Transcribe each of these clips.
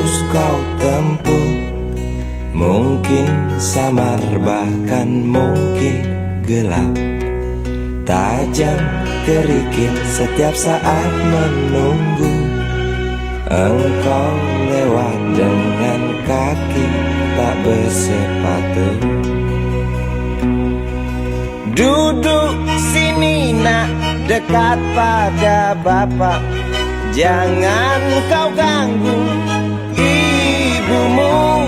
harus kau tempuh. Mungkin samar bahkan mungkin gelap, tajam kerikil setiap saat menunggu. Engkau lewat dengan kaki tak bersepatu. Duduk sini nak, dekat pada bapak. Jangan kau ganggu ibumu.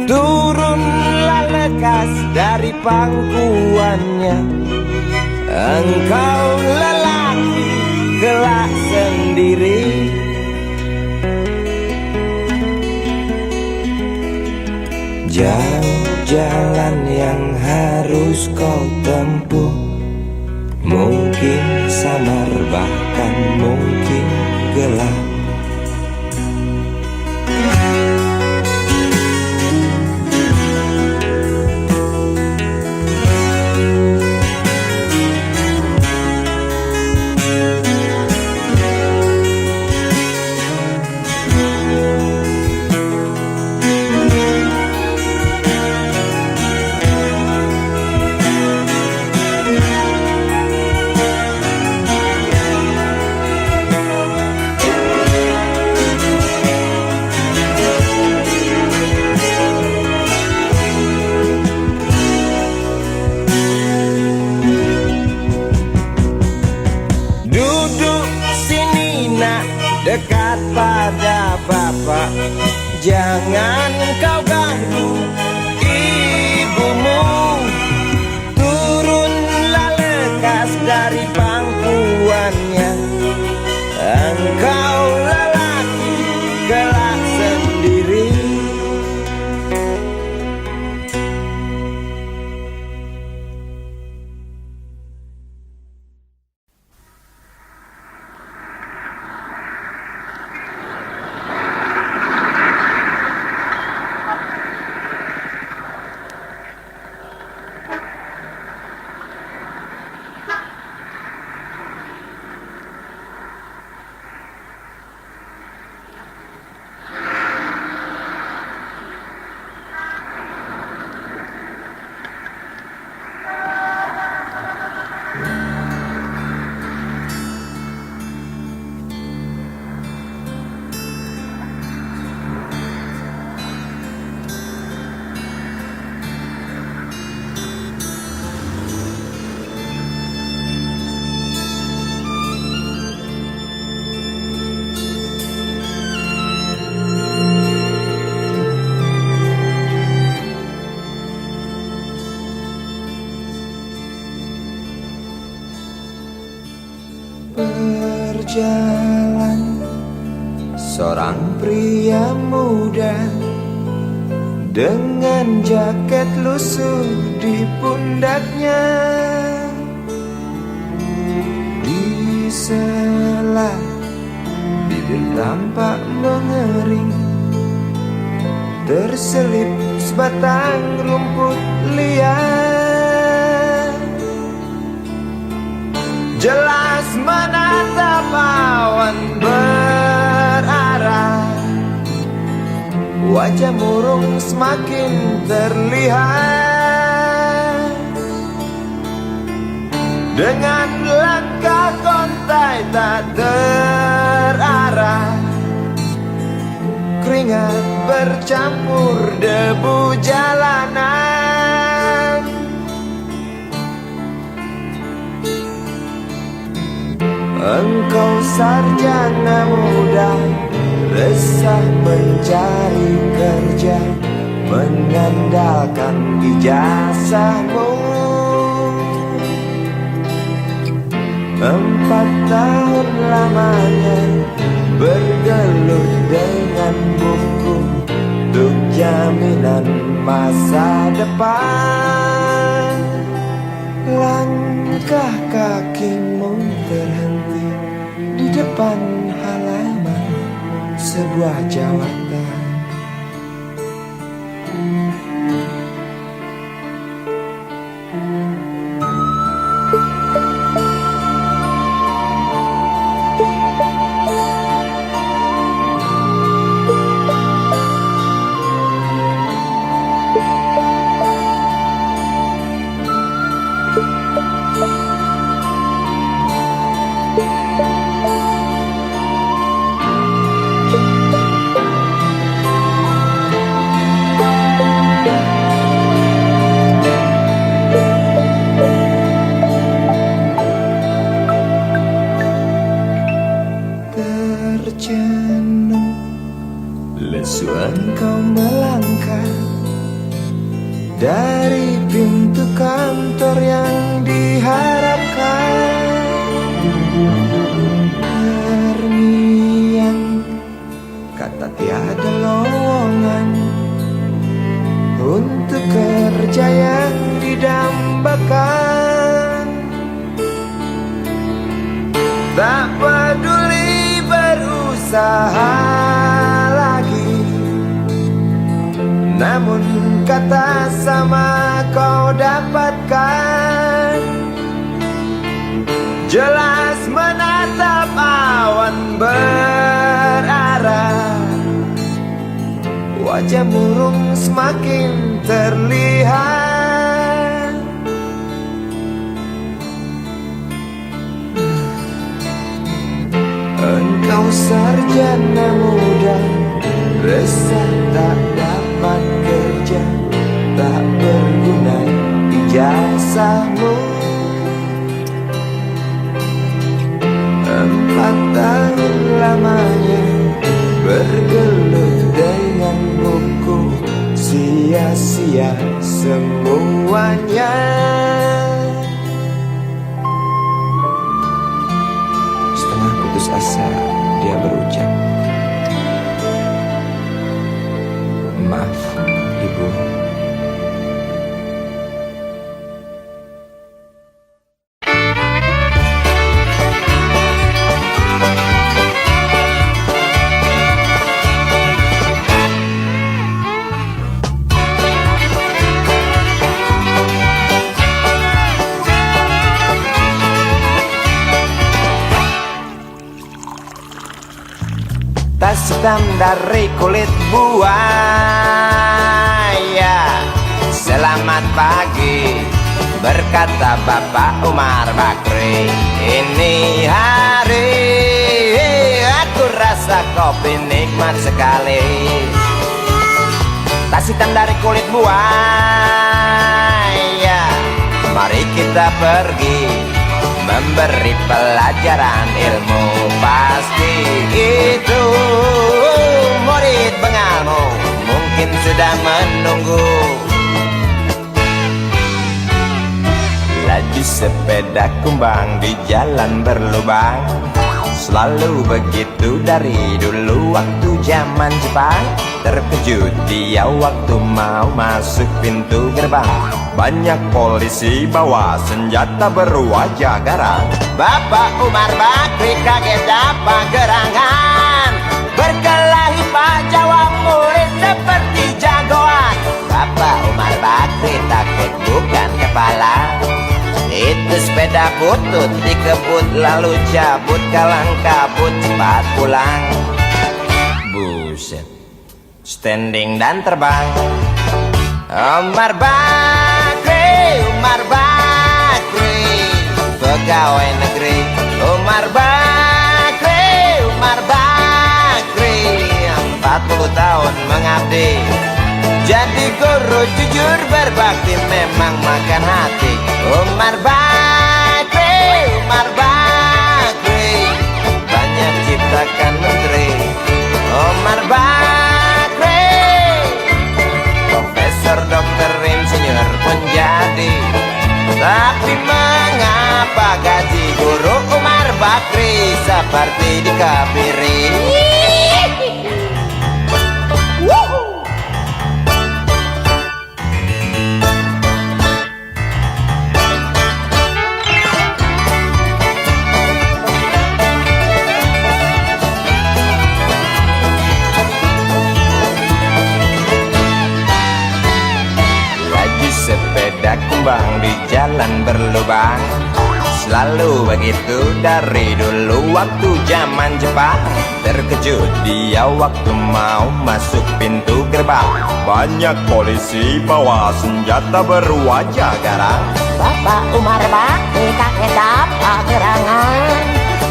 Turunlah lekas dari pangkuannya. Engkau lelaki kelak sendiri. Jauh jalan yang harus kau tempuh. Mungkin samar bahkan mungkin gelap. Dekat pada bapak, jangan kau ganggu ibumu. Turunlah lekas dari pangkuannya. Engkau lelaki kelak sendiri. Berjalan seorang pria muda dengan jaket lusuh di pundaknya. Di sela bibir tampak mengering, terselip sebatang rumput liar. Jelas menatap awan berarah, wajah murung semakin terlihat. Dengan langkah kontai tak terarah, keringat bercampur debu jalanan. Engkau sarjana muda, resah mencari kerja, mengandalkan ijazahmu. 4 tahun lamanya bergelut dengan buku untuk jaminan masa depan. Langkah kakimu terhenti di depan halaman sebuah jawatan. Engkau melangkah dari pintu kantor yang diharapkan. Terngiang kata tiada lowongan untuk kerja yang didambakan. Tak peduli berusaha lagi, namun kata sama kau dapatkan. Jelas menatap awan berarah, wajah murung semakin terlihat. Engkau sarjana muda, resah tak dapat kerja, tak berguna ijazahmu. 4 tahun lamanya bergelut dengan buku, sia-sia semuanya. Setengah putus asa dia berucap, "Maaf, Ibu." Tas hitam dari kulit buaya. Selamat pagi, berkata Bapak Umar Bakri. Ini hari aku rasa kopi nikmat sekali. Tas hitam dari kulit buaya, mari kita pergi memberi pelajaran ilmu. Pasti itu murid bengalmu mungkin sudah menunggu. Laju sepeda kumbang di jalan berlubang, selalu begitu dari dulu waktu zaman Jepang. Terkejut dia waktu mau masuk pintu gerbang, banyak polisi bawa senjata berwajah garang. Bapak Umar Bakri kaget apa gerangan, berkelahi Pak jawab murid seperti jagoan. Bapak Umar Bakri takut bukan kepala, itu sepeda butut dikebut lalu cabut, kalang kabut cepat pulang. Buset, standing dan terbang. Umar Bakri, Umar Bakri, pegawai negeri. Umar Bakri, Umar Bakri, 40 tahun mengabdi, jadi guru jujur berbakti memang makan hati. Umar Bakri, Umar Bakri, banyak ciptakan menteri. Umar Bakri, profesor, dokter, insinyur pun jadi. Tapi mengapa gaji guru Umar Bakri seperti dikebiri? Sepeda kumbang di jalan berlubang, selalu begitu dari dulu waktu zaman Jepang. Terkejut dia waktu mau masuk pintu gerbang, banyak polisi bawa senjata berwajah garang. Bapak Umar Bakri kaget apa gerangan,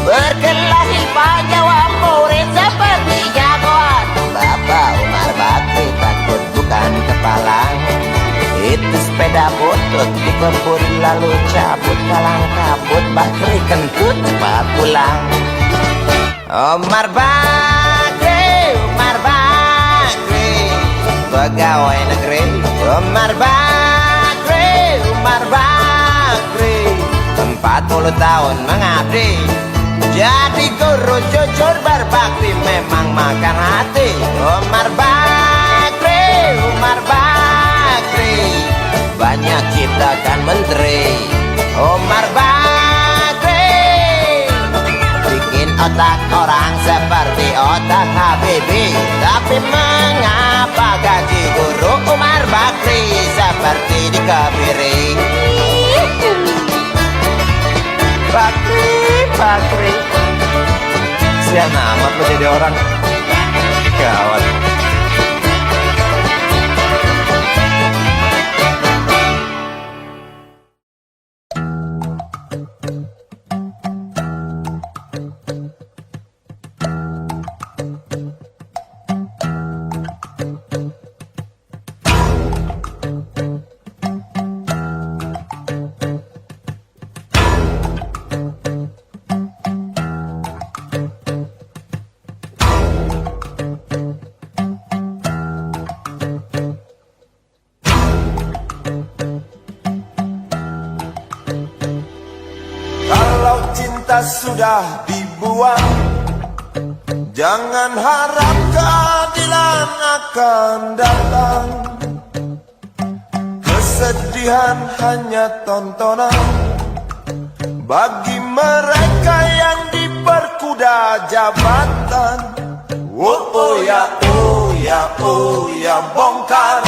berkelahi Pak jawab murid seperti jagoan. Bapak Umar Bakri takut bukan kepala, itu sepeda butut dikebut lalu cabut, kalang kabut Bakri kentut cepat pulang. Umar Bakri, Umar Bakri, pegawai negeri. Umar Bakri, Umar Bakri, 40 tahun mengabdi jadi guru jujur berbakti, memang makan hati. Umar Bakri, Umar Bakri, banyak ciptakan menteri. Umar Bakri bikin otak orang seperti otak Habibie. Tapi mengapa gaji guru Umar Bakri seperti dikebiri? Bakri, Bakri, sian amat lo jadi orang. Gawat. Sudah dibuang, jangan harap keadilan akan datang. Kesedihan hanya tontonan bagi mereka yang diperkuda jabatan. Oh ya, oh ya, oh ya, bongkar.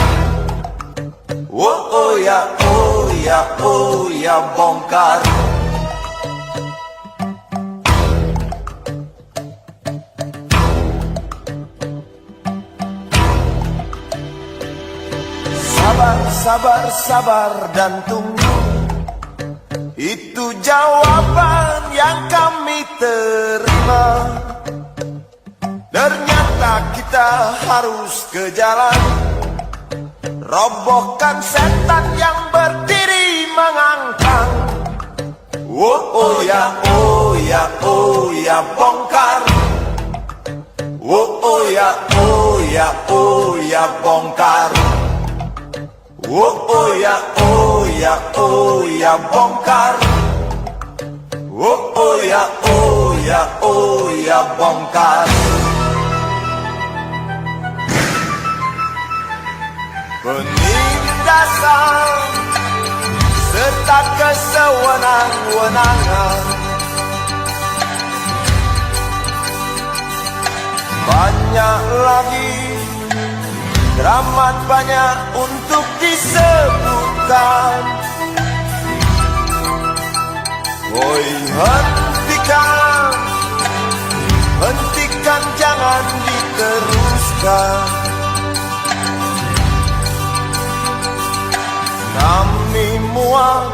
Oh ya, oh ya, oh ya, bongkar. Sabar, sabar dan tunggu, itu jawaban yang kami terima. Ternyata kita harus ke jalan, robohkan setan yang berdiri mengangkang. Oh ya, oh ya, oh ya, bongkar. Oh ya, oh ya, oh ya, bongkar. Oh ya, oh ya, oh ya, bongkar. Oh ya, oh ya, oh ya, bongkar. Penindasan serta kesewenang-wenangan, banyak lagi, teramat banyak untuk disebutkan. Woi, hentikan, hentikan, jangan diteruskan. Kami muak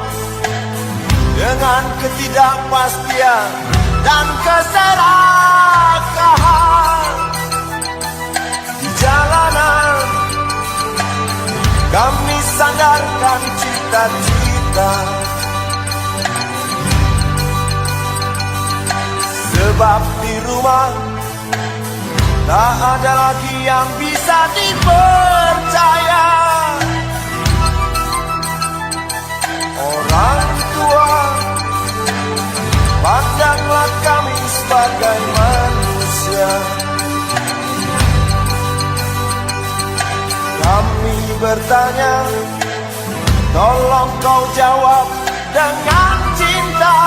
dengan ketidakpastian dan keserakahan di jalanan. Kami sandarkan cita-cita, sebab di rumah tak ada lagi yang bisa dipercaya. Orang tua, pandanglah kami sebagai manusia. Kami bertanya, tolong kau jawab dengan cinta.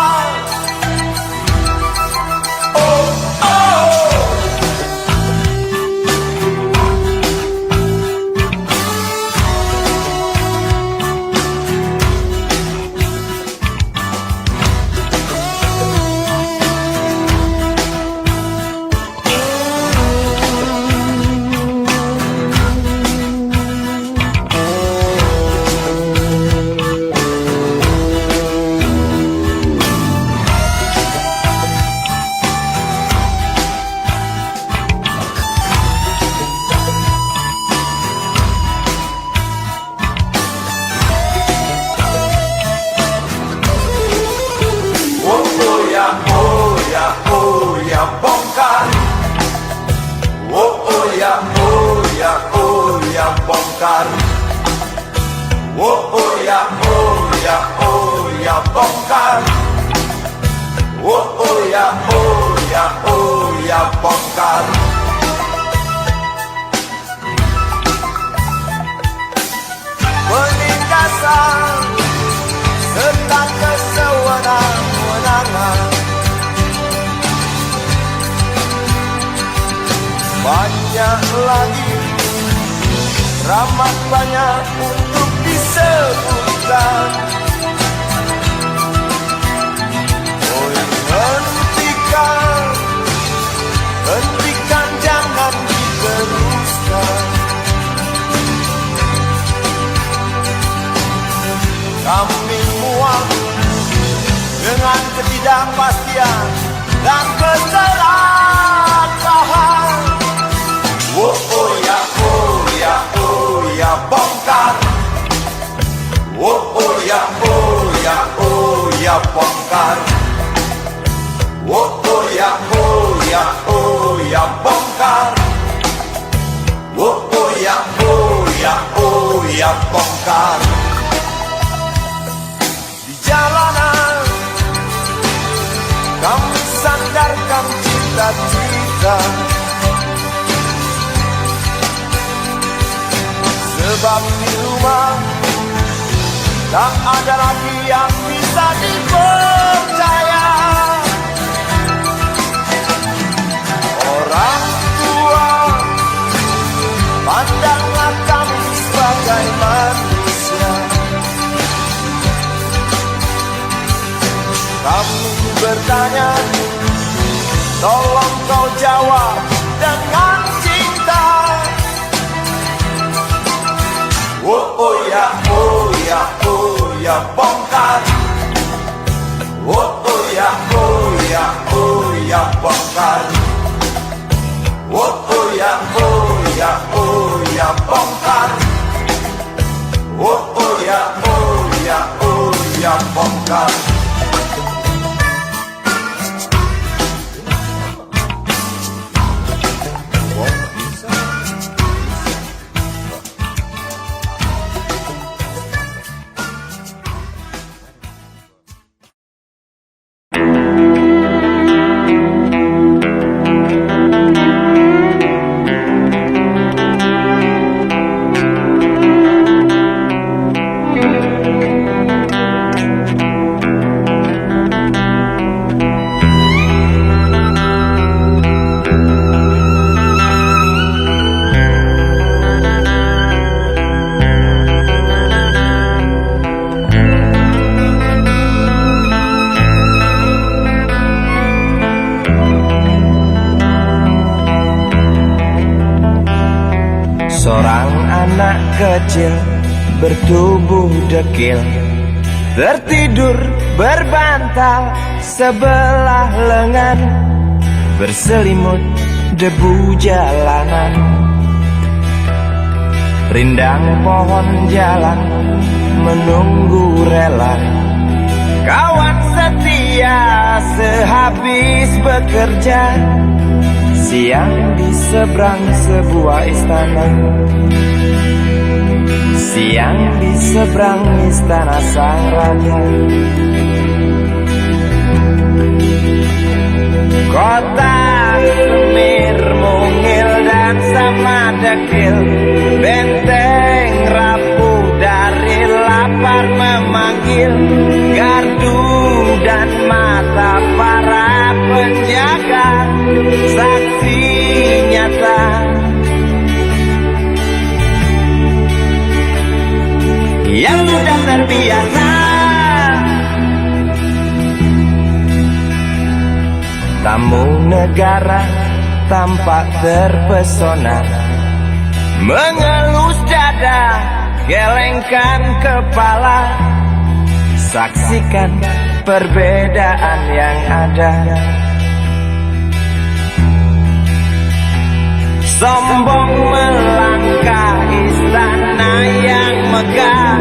Oh, oh. bongkar. Oh ya, oh ya, oh ya, bongkar. Oh ya, oh ya, oh ya, bongkar. Penindasan serta kesewenang-wenangan, banyak lagi, teramat banyak untuk disebutkan. Oh, hentikan, jangan diteruskan. Kami muak dengan ketidakpastian dan keserakahan. Oh ya, oh ya, oh ya, bongkar. Oh ya, oh ya, oh ya, bongkar. Oh ya, oh ya, oh ya, bongkar. Oh ya, oh ya, oh ya, bongkar. Di jalanan kami sandarkan cita-cita, sebab di rumah tak ada lagi yang bisa dipercaya. Orang tua, pandanglah kami sebagai manusia. Kami bertanya, tolong kau jawab dengan cinta. Oh ya, oh ya, oh ya, bongkar. Oh ya, oh ya, oh ya, bongkar. Oh ya, oh ya, oh ya, bongkar. Oh ya, oh ya, oh ya, bongkar. Seorang anak kecil bertubuh dekil, tertidur berbantal sebelah lengan, berselimut debu jalanan. Rindang pohon jalan menunggu rela, kawan setia sehabis bekerja. Siang di seberang sebuah istana, siang di seberang istana sang raja. Kota semir mungil dan sama dekil, benteng rapuh dari lapar memanggil. Gardu dan mata para penjaga, saksi nyata. Yang sudah terbiasa, tamu negara tampak terpesona, mengelus dada, gelengkan kepala, saksikan perbedaan yang ada. Sombong melangkah istana yang megah,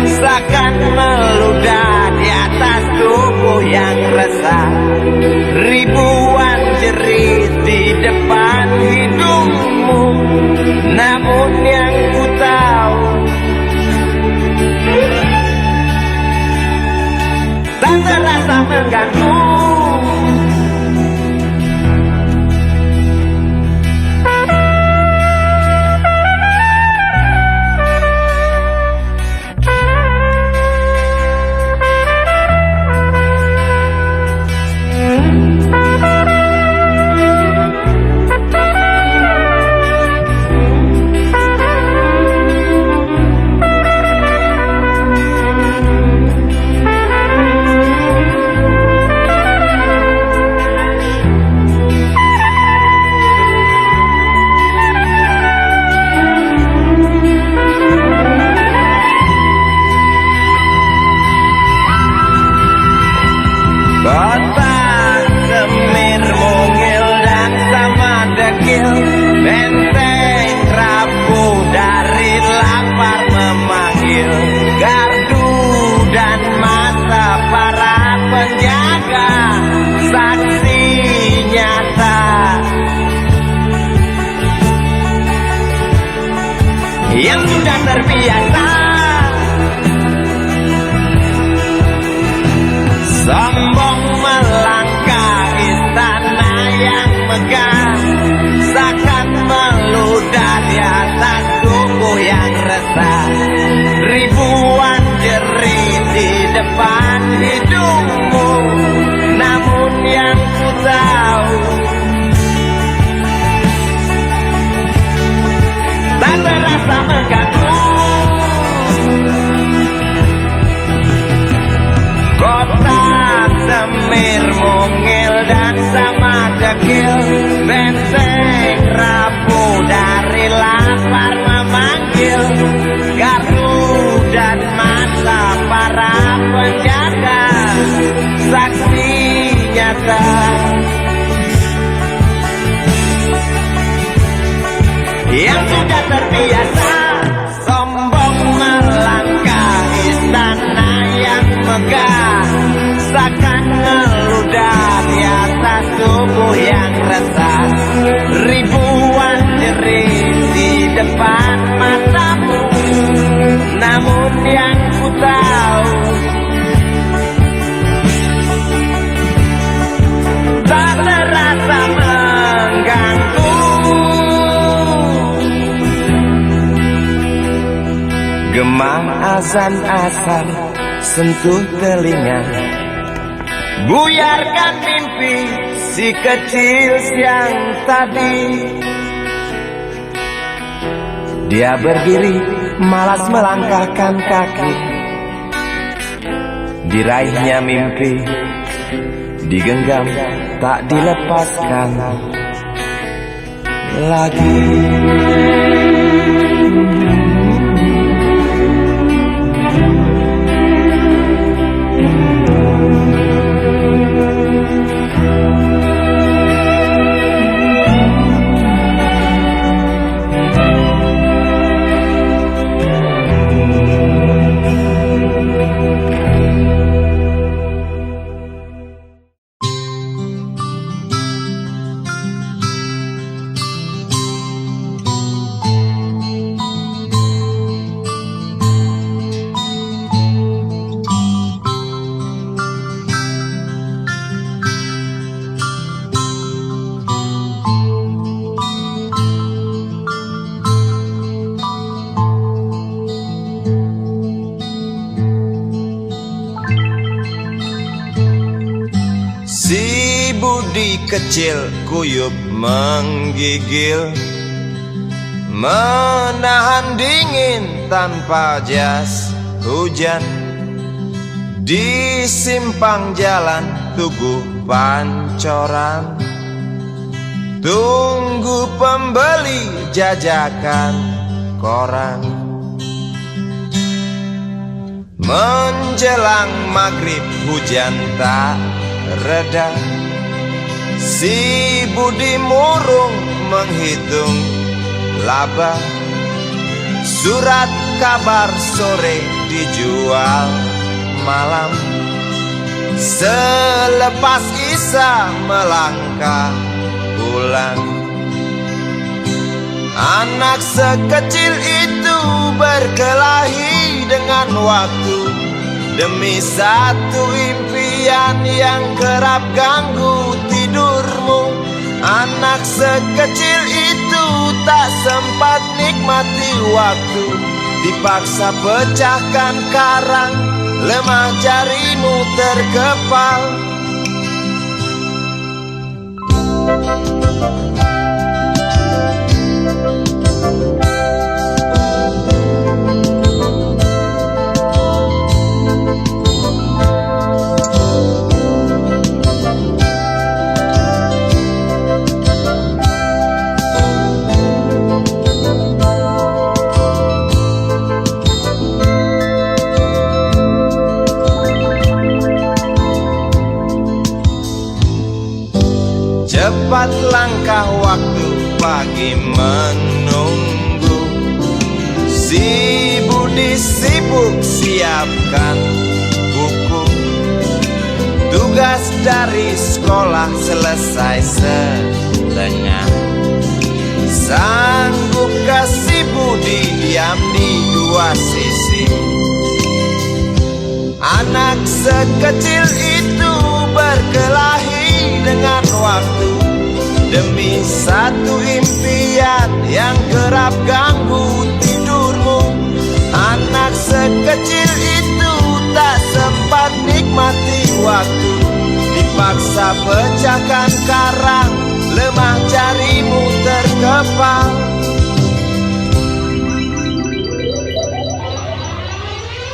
seakan meludah di atas tubuh yang resah. Ribuan jerit di depan hidungmu, namun yang ku tahu mengganggu. Kotak semir mungil dan sama dekil, benteng rapuh dari lapar memanggil, gardu dan mata para penjaga, saksi nyata yang sudah terbiasa sombong melangkah istana yang megah, seakan meludah di atas tubuh yang resah. Ribuan jerit di depan hidungmu, namun yang ku tahu tak terasa mengganggu. Kotak semir mungil dan sama dekil, benteng rapuh dari lapar memanggil, gardu dan mata para penjaga, saksi nyata yang sudah terbiasa sombong melangkah istana yang megah, seakan meludah di atas tubuh yang resah. Ribuan jerit di depan matamu, namun yang ku tahu tak terasa mengganggu. Gemah azan-azan sentuh telinga, buyarkan mimpi si kecil siang tadi. Dia berdiri malas melangkahkan kaki, diraihnya mimpi digenggam tak dilepaskan lagi. Si budi kecil kuyup menggigil, menahan dingin tanpa jas hujan. Di simpang jalan Tugu Pancoran, tunggu pembeli jajakan koran. Menjelang maghrib hujan tak reda, si budi murung menghitung laba. Surat kabar sore dijual malam, selepas Isa melangkah pulang. Anak sekecil itu berkelahi dengan waktu, Demi satu impian yang kerap ganggu tidurmu, anak sekecil itu tak sempat nikmati waktu. Dipaksa pecahkan karang, lemah jarimu terkepal. Cepat langkah waktu, pagi menunggu. Si Budi sibuk siapkan buku. Tugas dari sekolah selesai setengah. Sanggupkah si Budi diam di dua sisi? Anak sekecil itu berkelahi dengan waktu demi satu impian yang kerap ganggu tidurmu. Anak sekecil itu tak sempat nikmati waktu. Dipaksa pecahkan karang, lemah jarimu terkepal.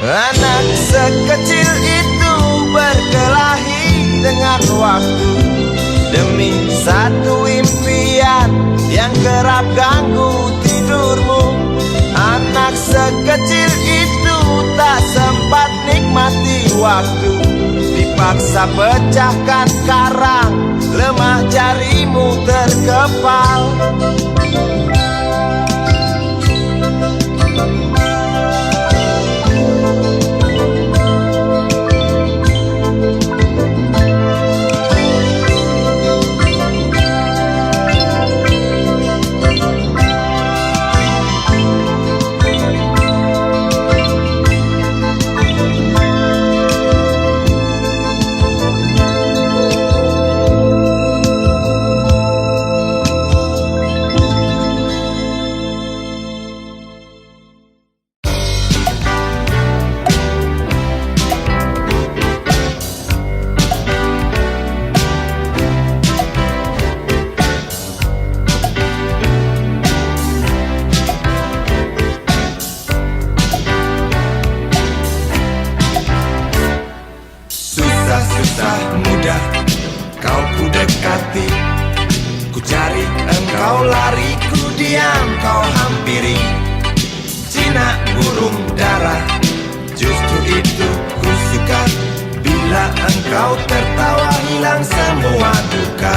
Anak sekecil itu berkelahi dengan waktu demi satu impian yang kerap ganggu tidurmu. Anak sekecil itu tak sempat nikmati waktu. Dipaksa pecahkan karang, lemah jarimu terkepal. Susah mudah kau ku dekati, ku cari engkau lari, ku diam kau hampiri. Jinak burung dara, justru itu ku suka. Bila engkau tertawa hilang semua duka.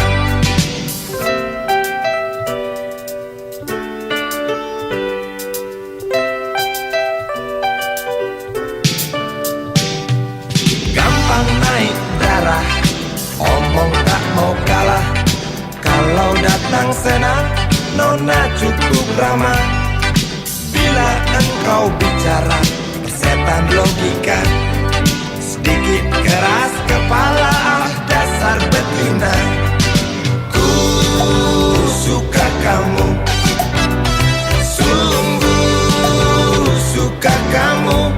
Naik darah, omong tak mau kalah. Kalau datang senang, nona cukup ramah. Bila engkau bicara, setan logika. Sedikit keras kepala, dasar betina. Ku suka kamu, sungguh suka kamu.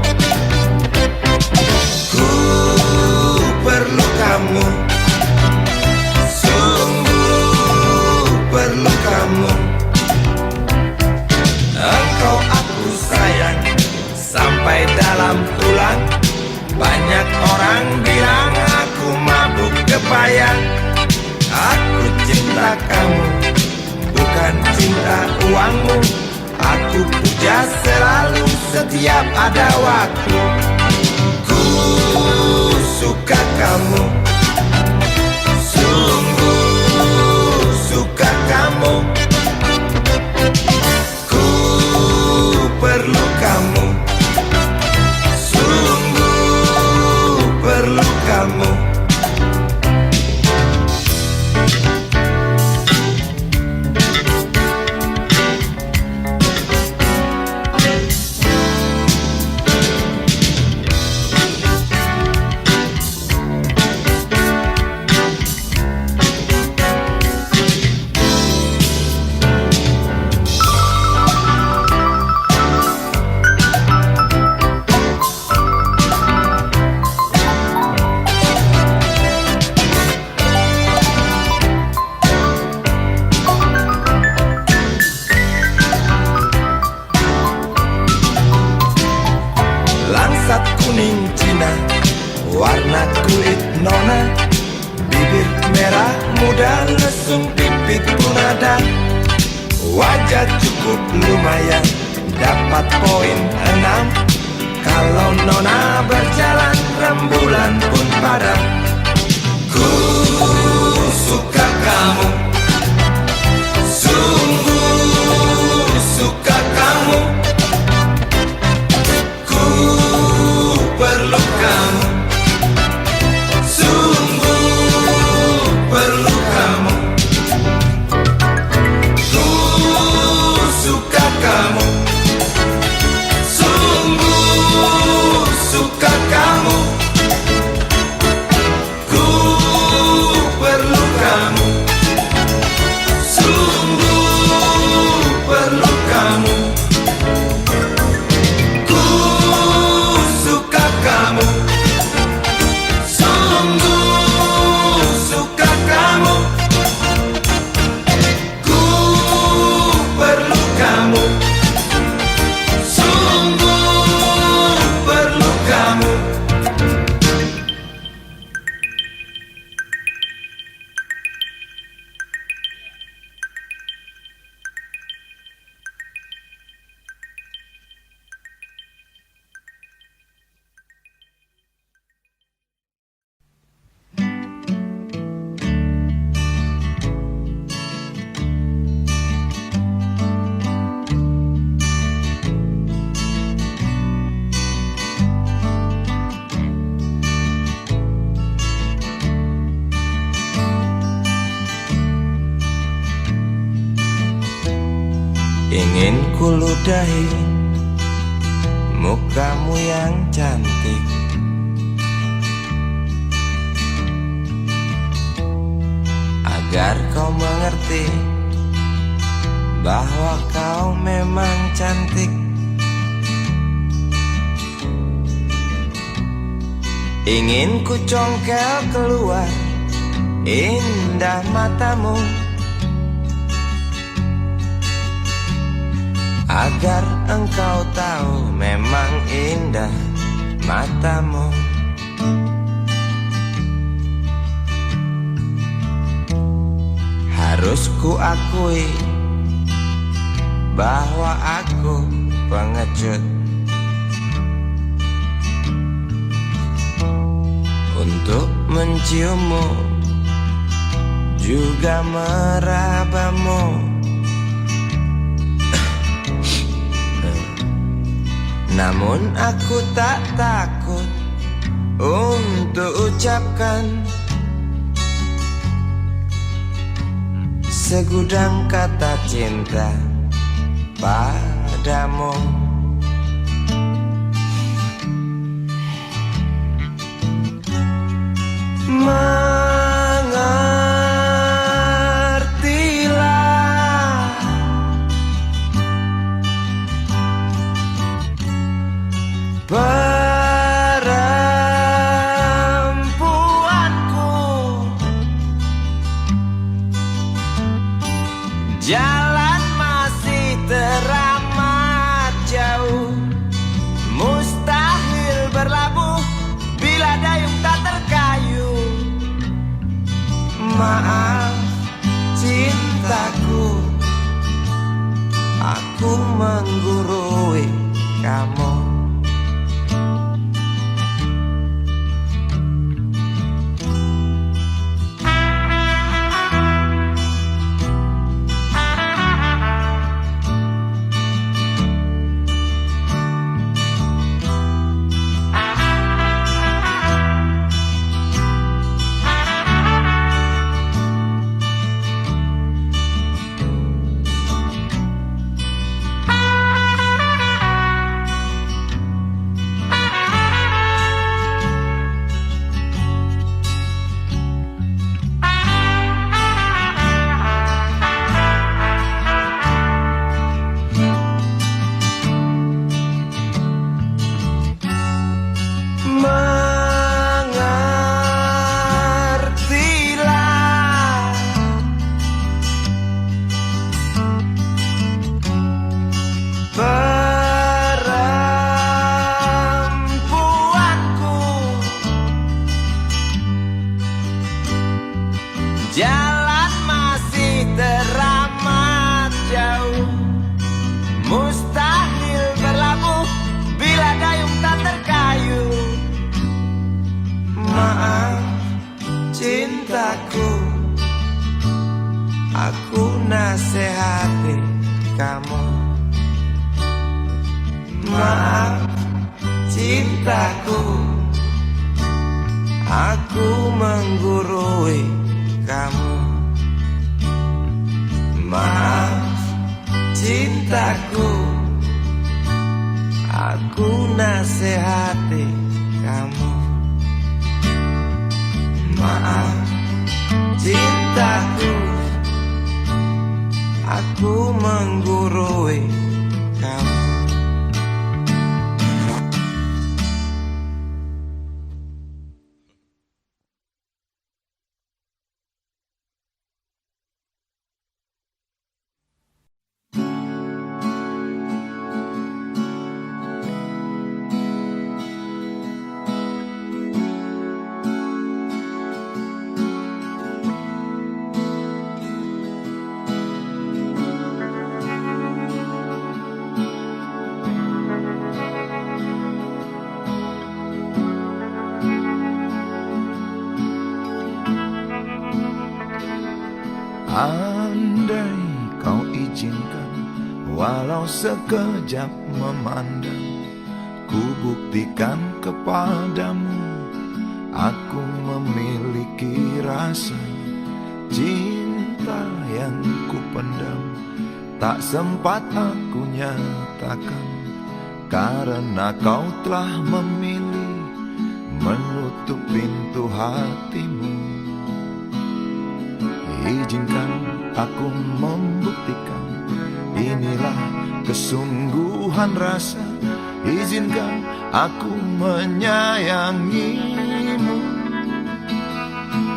Perlu kamu, sungguh perlu kamu. Engkau aku sayang sampai dalam tulang. Banyak orang bilang aku mabuk kepayang. Aku cinta kamu, bukan cinta uangmu. Aku puja selalu setiap ada waktu. Suka kamu, sungguh suka kamu. Ku perlu kamu, sungguh perlu kamu. kuning Cina, warna kulit nona, bibir merah muda, lesung pipit pun ada. Wajah cukup lumayan, dapat poin 6. Kalau nona berjalan, rembulan pun padam. Ku suka kamu, sungguh suka kamu. Ku perlu kamu, sungguh perlu kamu. Ku suka kamu, sungguh suka kamu. Ku perlu kamu, sungguh perlu kamu. Ku suka kamu, sungguh suka kamu. Ku perlu kamu, sungguh perlu kamu. Ingin kuludahi mukamu yang cantik, agar kau mengerti bahwa kau memang cantik. Ingin ku congkel keluar indah matamu, agar engkau tahu memang indah matamu. Harus ku akui bahwa aku pengecut untuk menciummu, juga merabamu. Namun aku tak takut untuk ucapkan segudang kata cinta padamu. Mengertilah perempuanku, jalan masih teramat jauh, mustahil berlabuh bila dayung tak terkayuh. Maaf cintaku, aku menggurui kamu. cintaku, aku nasihati kamu. Maaf cintaku, aku menggurui kamu. Maaf cintaku, aku nasihati kamu. Maaf cintaku, aku menggurui kamu. Andai kau izinkan, walau sekejap memandang, ku buktikan kepadamu, aku memiliki rasa cinta yang ku pendam. Tak sempat aku nyatakan, karena kau telah memilih menutup pintu hatimu. Izinkan aku membuktikan, inilah kesungguhan rasa. Izinkan aku menyayangimu,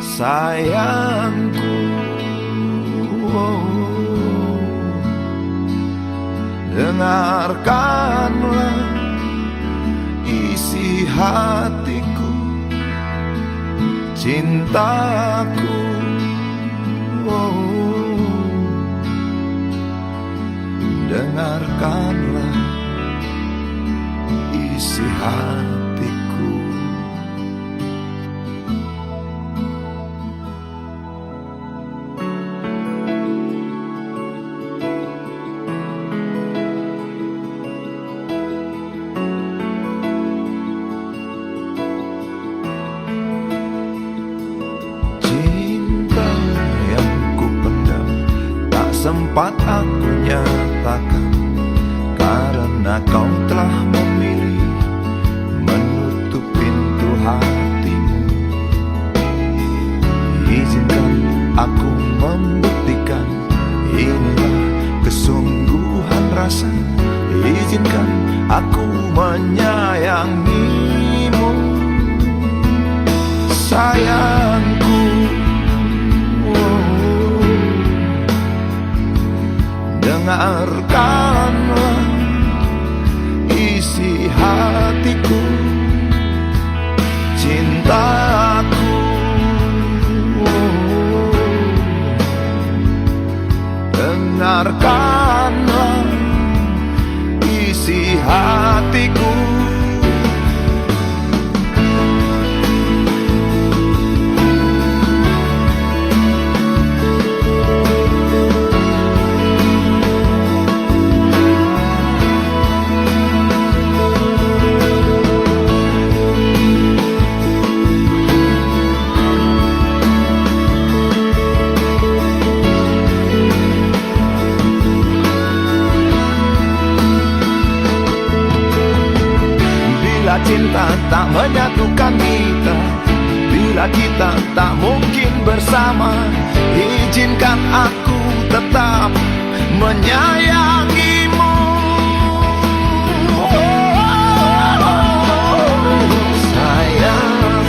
sayangku. Dengarkanlah isi hatiku, cintaku. Dengarkanlah isi hatiku. Cinta yang ku pendam, tak sempat aku nyatakan, karena kau telah memilih menutup pintu hatimu. Izinkan aku membuktikan, inilah kesungguhan rasa. Izinkan aku menyayangimu, sayangku. Dengarkanlah isi hatiku, cintaku. Dengarkanlah isi hatiku. Cinta tak menyatukan kita, bila kita tak mungkin bersama. Izinkan aku tetap menyayangimu, sayang.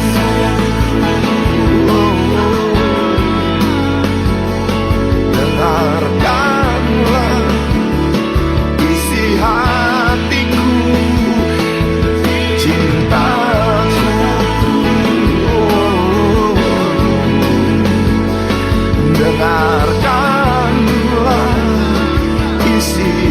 Dengarkanlah isi hatiku, cintaku. Dengarkanlah isi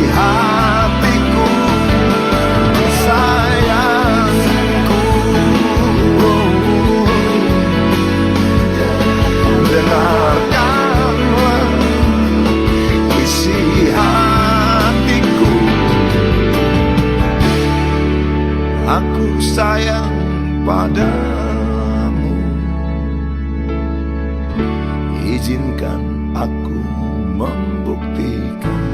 aku sayang padamu. Izinkan aku membuktikan.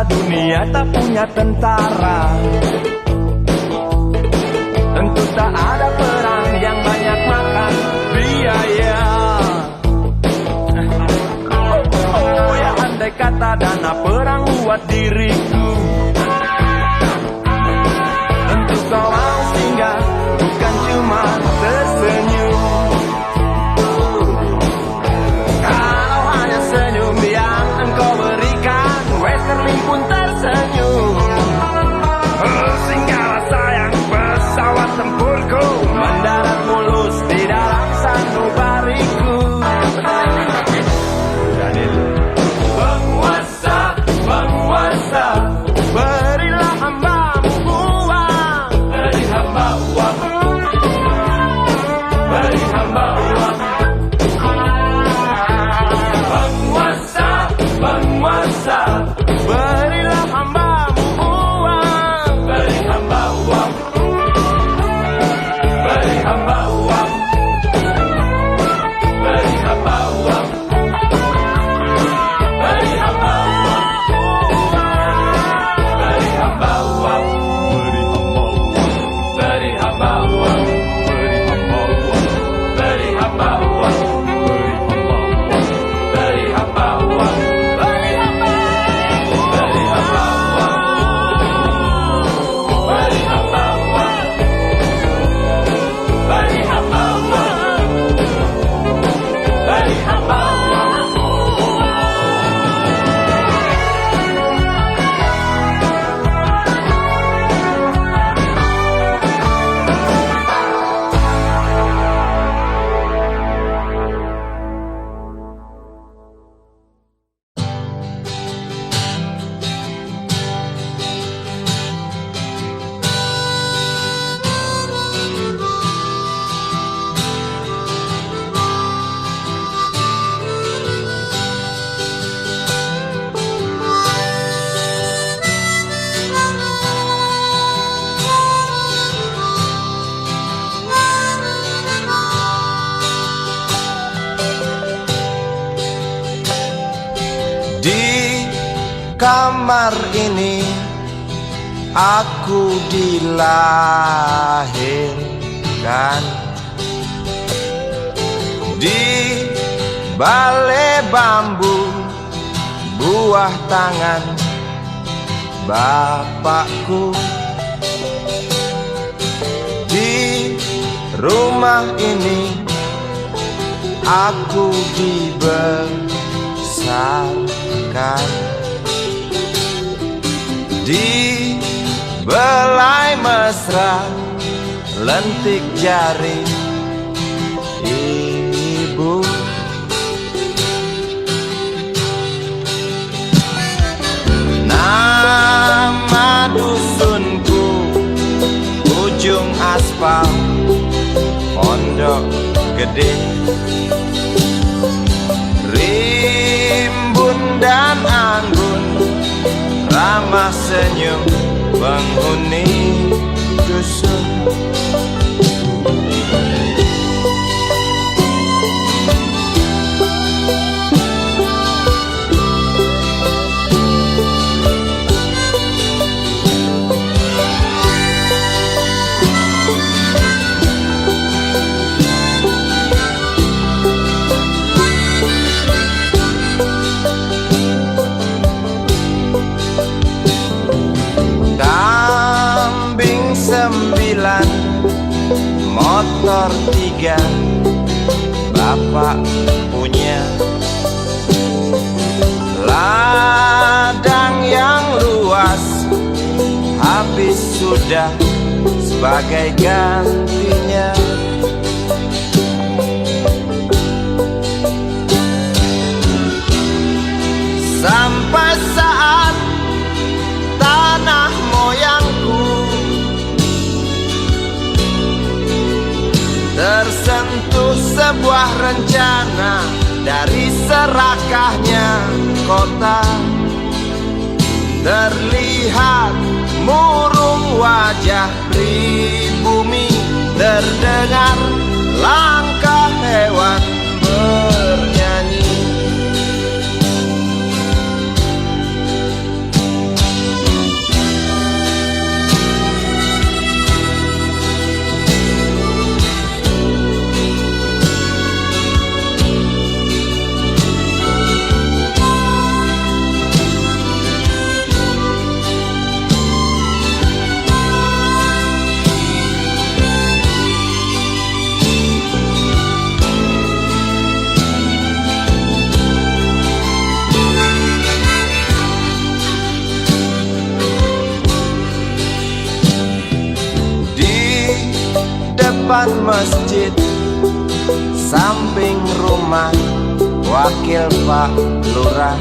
Dunia tak punya tentara, tentu tak ada perang yang banyak makan biaya. Oh ya, andai kata dana perang buat diriku, tentu kau mau singgah, bukan cuma tersenyum. Kalau hanya senyum yang engkau berikan, Westerling pun tersenyum. Singgahlah sayang, pesawat tempurku mendarat mulus di dalam sanubariku. Penguasa, penguasa, berilah hambamu uang. Beri hamba uang, beri hamba uang. Penguasa, penguasa, berilah hambamu uang. Beri hamba uang, beri hamba uang, beri hamba uang, beri hamba uang, beri hamba uang, beri hamba uang, beri hamba uang, beri hamba uang, beri hamba uang, beri hamba uang, beri kamar ini aku dilahirkan, di balai bambu buah tangan bapakku. Di rumah ini aku dibesarkan, di belai mesra lentik jari ibu. Nama dusunku ujung aspal Pondok Gede. Rimbun dan anggun ramah senyum penghuni dusun. Kambing 9, motor 3, bapak punya. Ladang yang luas habis sudah sebagai gantinya. Sampai saat tanah moyangku tersentuh sebuah rencana dari serakahnya kota. Terlihat murung wajah pribumi, terdengar langkah hewan bernyanyi. Depan masjid samping rumah wakil Pak Lurah,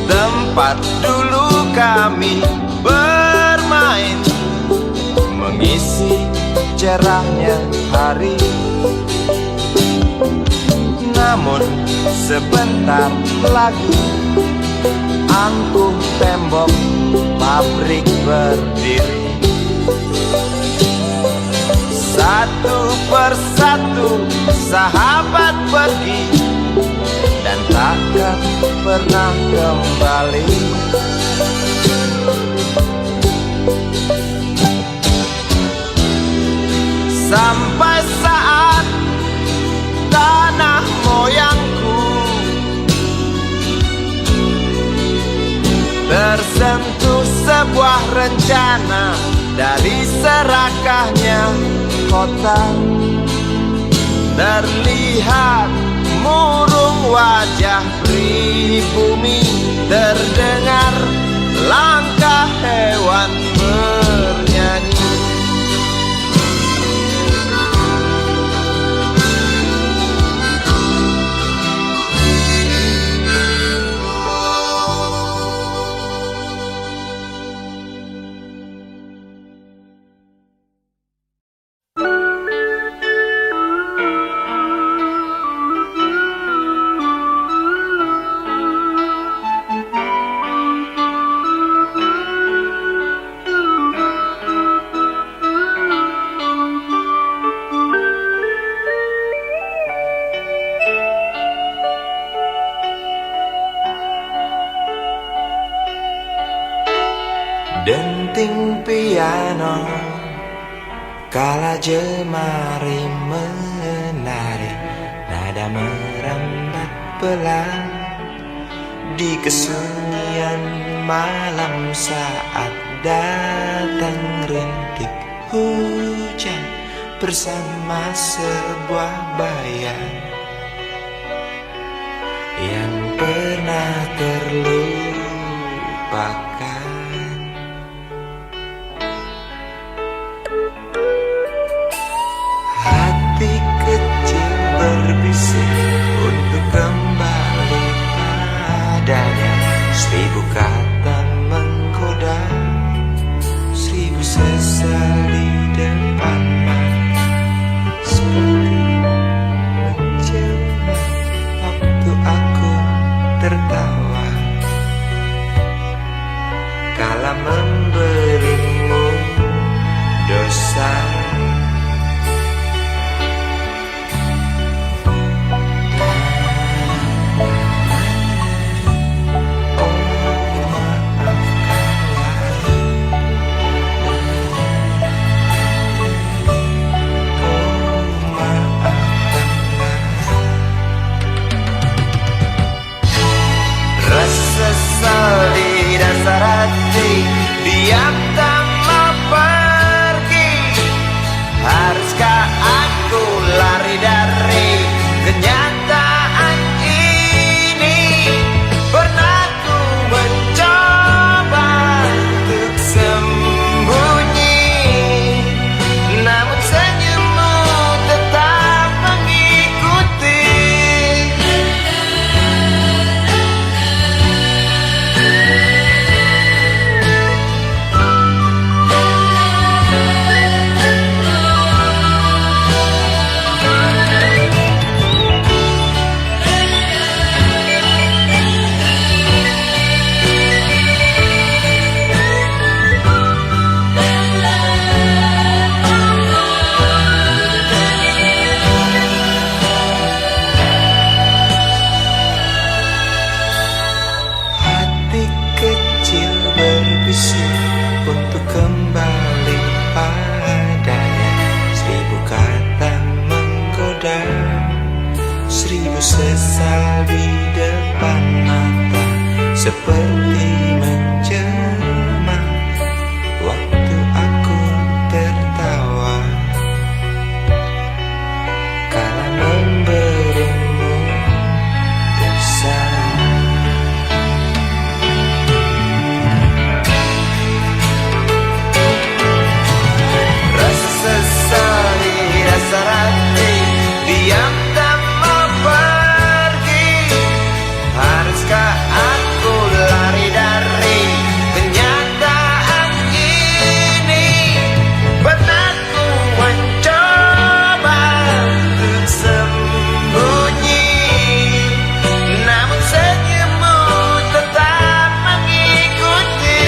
tempat dulu kami bermain mengisi cerahnya hari. Namun sebentar lagi angkuh tembok pabrik berdiri. Satu persatu sahabat pergi dan takkan pernah kembali. Sampai saat tanah moyangku tersentuh sebuah rencana dari serakahnya kota. Terlihat murung wajah pribumi, terdengar langkah hewan bernyanyi. denting piano kala jemari menari, nada merambat pelan di kesunyian malam saat datang rintik hujan bersama sebuah bayang yang pernah terlupakan. Hati kecil berbisik untuk kembali padanya. 1000 kata menggoda, 1000 sesal di depan mata, seperti menjelma waktu aku tertawa kala memberimu dosa. Sesal di dasar hati, diam tak mau pergi. Haruskah aku lari dari kenyataan ini? Pernah ku mencoba untuk sembunyi, namun senyummu tetap mengikuti. Untuk kembali padanya, 1000 kata menggoda, 1000 sesal di depan mata, seperti menjelma waktu aku tertawa kala memberimu dosa. Hati, diam tak mau pergi. Haruskah aku lari dari kenyataan ini? Pernah ku mencoba untuk sembunyi, namun senyummu tetap mengikuti.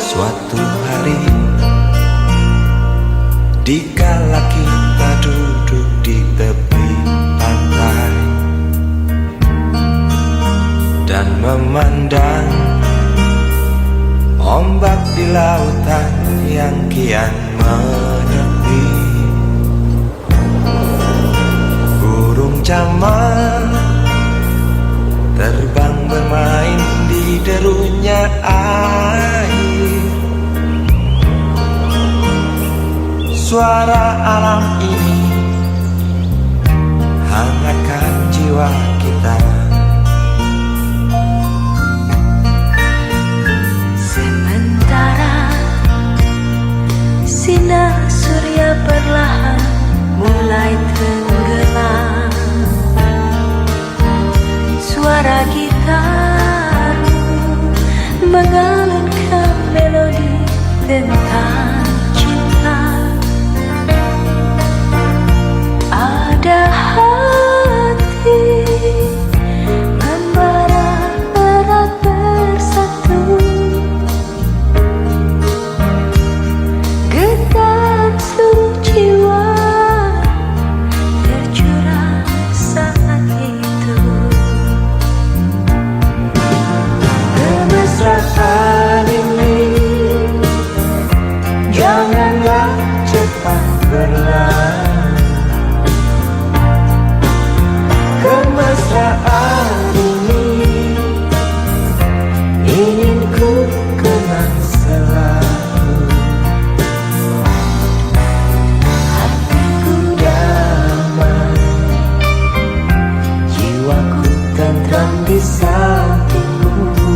Suatu hari Dikala kita duduk di tepi pantai dan memandang ombak di lautan yang kian menepi, burung camar terbang bermain di derunya air. Suara alam ini hangatkan jiwa kita. Sementara sinar surya perlahan mulai tenggelam, suara gitar mengalunkan melodi tentang cinta. Ada hati membara erat bersatu, getar seluruh jiwa tercurah saat itu. Kemesraan ini janganlah cepat berlalu. Kemesraan ini ingin ku kenang selalu. Hatiku damai, jiwaku tentram di sampingmu.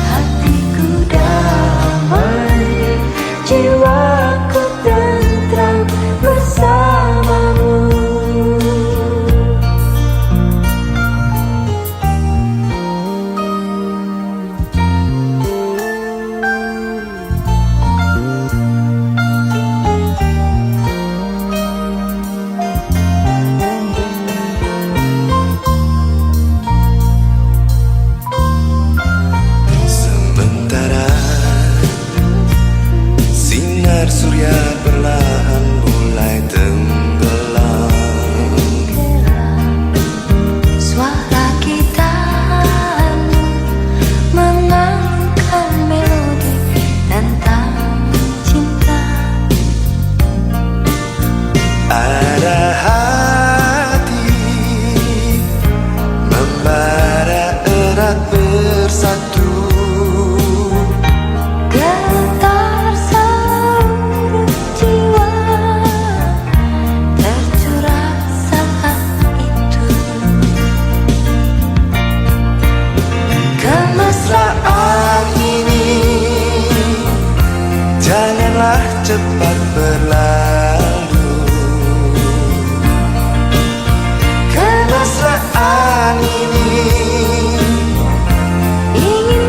Hatiku damai, jiwaku tentram bersamamu. Sementara sinar surya perlahan mulai tenggelam, Suara gitar mengangkat melodi tentang cinta. ada hati membara erat bersatu, Getar seluruh jiwa tercurah saat itu. kemesraan ini janganlah cepat berlalu. Kemesraan ini Ingin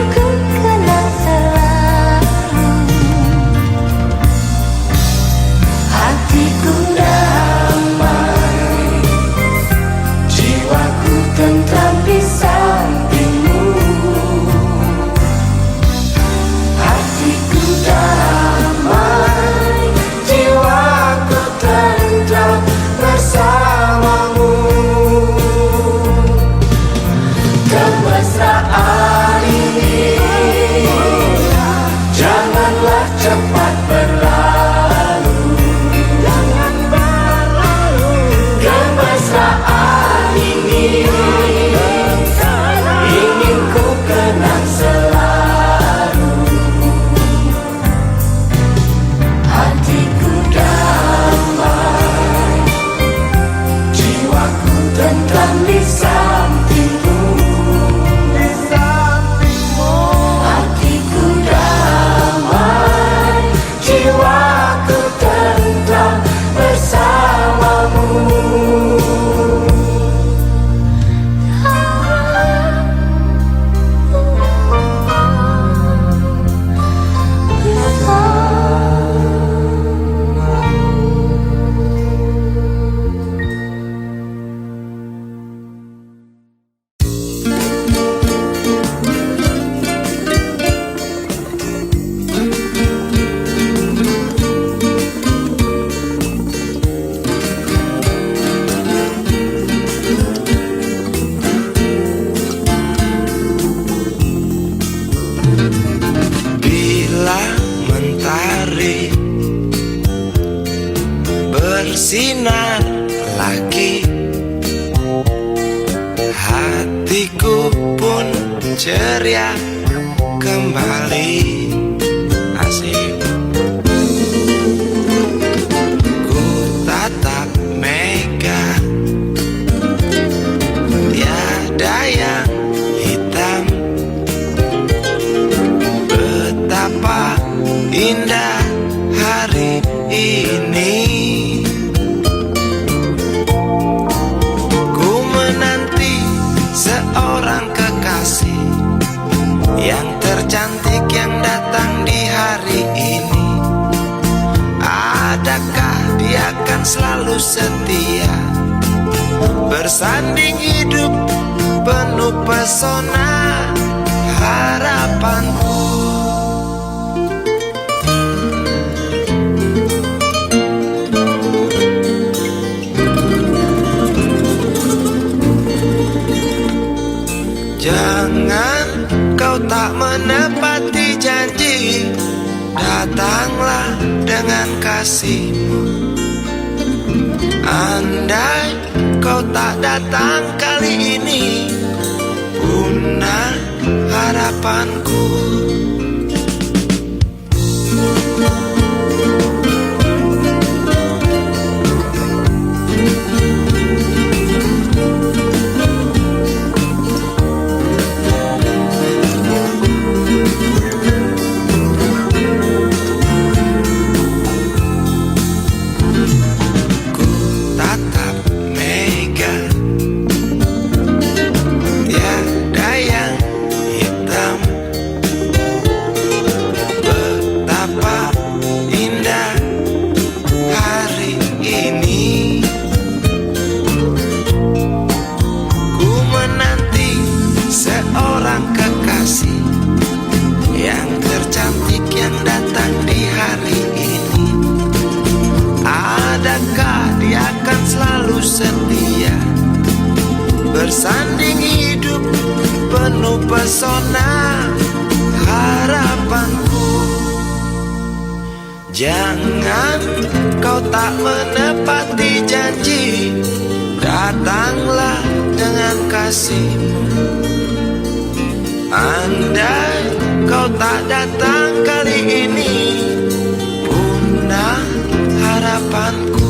hari bersinar lagi, hatiku pun ceria kembali. Asik. Ku tatap mega, tiada yang hitam. Betapa indah hari ini. Ku menanti seorang kekasih yang tercantik yang datang di hari ini. Adakah dia akan selalu setia, bersanding hidup penuh pesona harapanku. Jangan kau tak menepati janji, datanglah dengan kasihmu. Andai kau tak datang kali ini, punah harapanku. Yang tercantik yang datang di hari ini. Adakah dia akan selalu setia, bersanding hidup penuh pesona harapanku. Jangan kau tak menepati janji, datanglah dengan kasihmu. Andai kau tak datang kali ini, punah harapanku.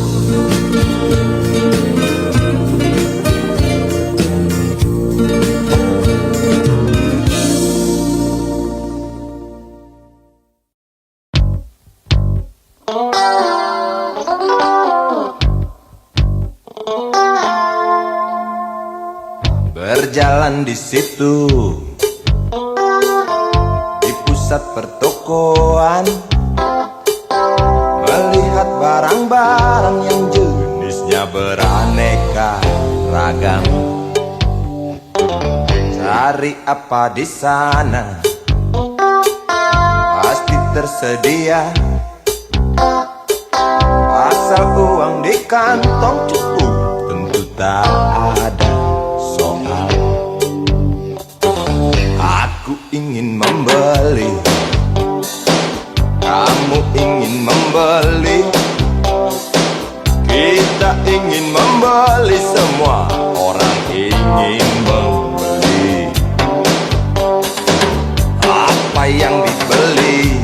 Berjalan di situ, pusat pertokoan, melihat barang-barang yang jenisnya beraneka ragam. Cari apa di sana, pasti tersedia, asal uang di kantong cukup, tentu tak ada soal. Aku ingin membeli, kamu ingin membeli, kita ingin membeli, semua orang ingin membeli. Apa yang dibeli,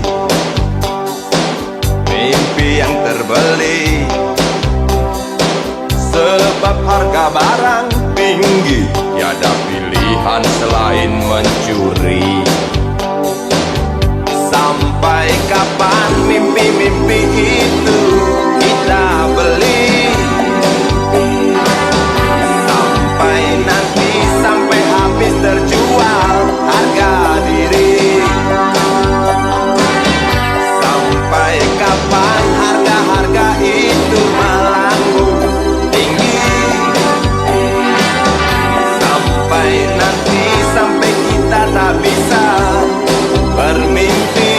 mimpi yang terbeli, sebab harga barang tinggi, tiada pilihan selain mencuri. Sampai kapan mimpi-mimpi itu kita beli? Sampai nanti, sampai habis terjual harga diri. Sampai kapan harga-harga itu melambung tinggi? Sampai nanti, sampai kita tak bisa bermimpi.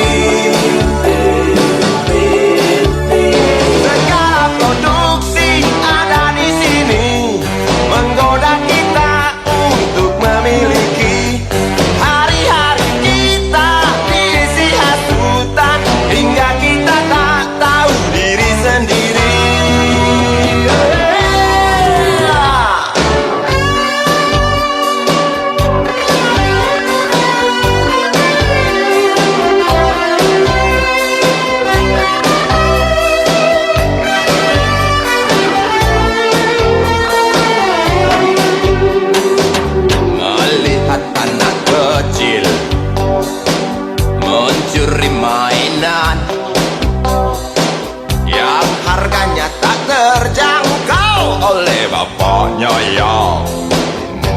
nyolong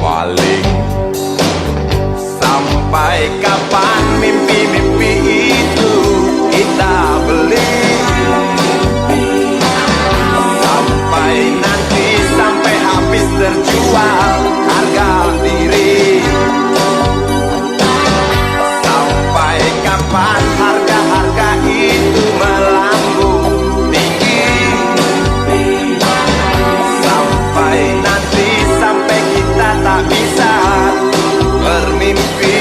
maling. Sampai kapan mimpi-mimpi itu kita beli? Sampai nanti, sampai habis terjual harga diri. Sampai kapan harga-harga itu melambung tinggi? Sampai nanti, sampai kita tak bisa bermimpi.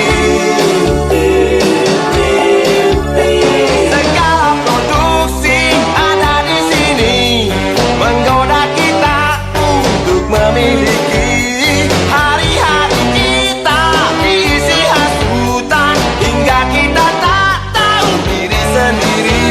Segala produksi ada di sini menggoda kita untuk memiliki. Hari-hari kita diisi hasutan hingga kita tak tahu diri sendiri.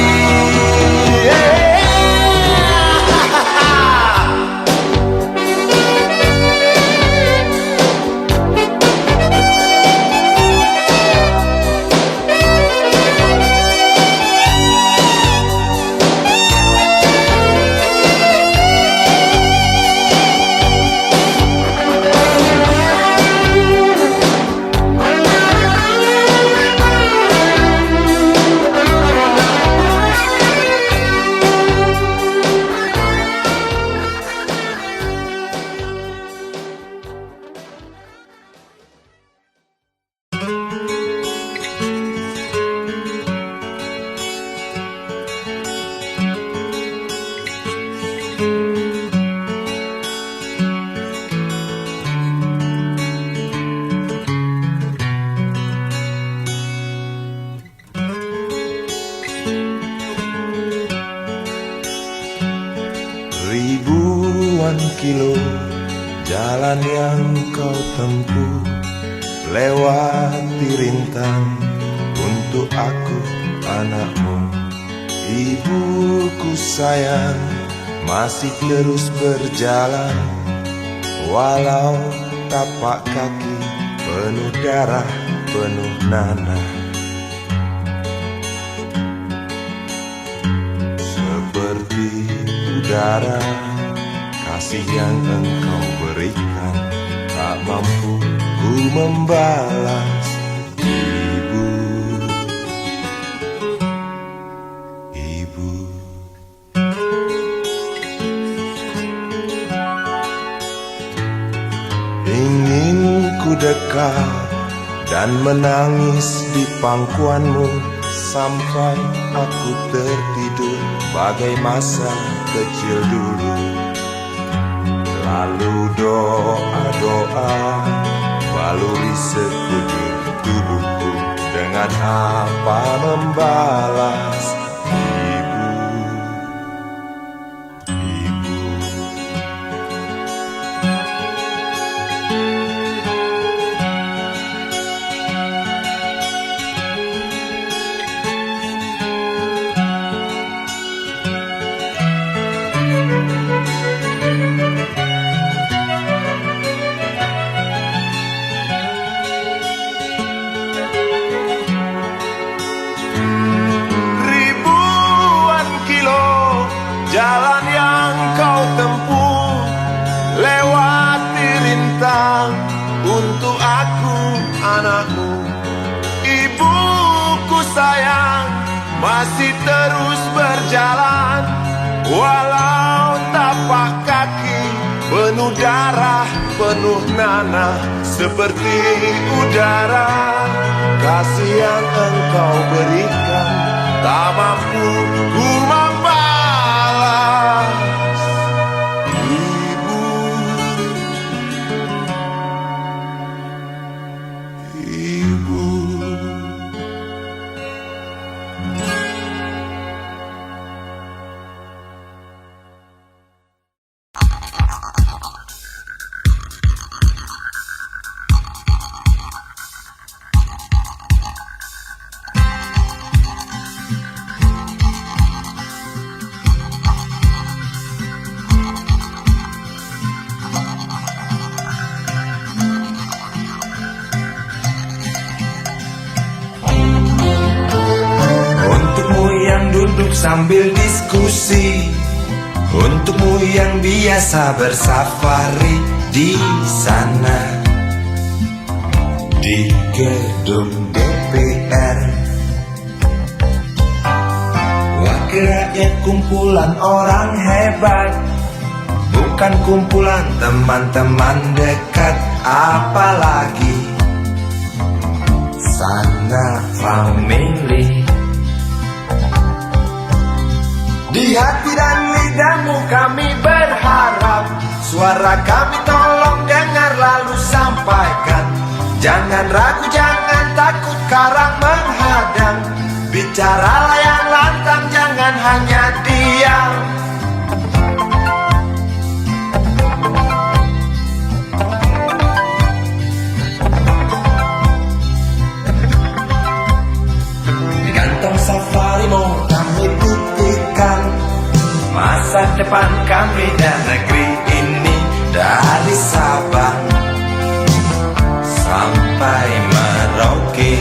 Ribuan kilo jalan yang kau tempuh, lewati rintang untuk aku anakmu. Ibuku sayang masih terus berjalan, walau tapak kaki penuh darah, penuh nanah. Seperti udara, kasih yang engkau berikan tak mampu ku membalas. Ibu, ibu. Ingin ku dekat dan menangis di pangkuanmu sampai aku tertidur bagai masa kecil dulu. Lalu doa-doa baluri sekujur tubuhku, dengan apa membalas? Ibu, ibu. Jalan yang kau tempuh, lewati rintang untuk aku anakmu. Ibuku sayang masih terus berjalan, walau tapak kaki penuh darah, penuh nanah. Seperti udara, kasih yang engkau berikan tak mampu ku membalas. Ibu, ibu. Sambil diskusi, untukmu yang biasa bersafari di sana, di gedung DPR. Wakil rakyat kumpulan orang hebat, bukan kumpulan teman-teman dekat. Apalagi sana family. Di hati dan lidahmu kami berharap, suara kami tolong dengar lalu sampaikan. Jangan ragu, jangan takut karang menghadang. Bicaralah yang lantang, jangan hanya diam. Di kantong safari mau kami buktikan masa depan kami dan negeri ini, dari Sabang sampai Merauke.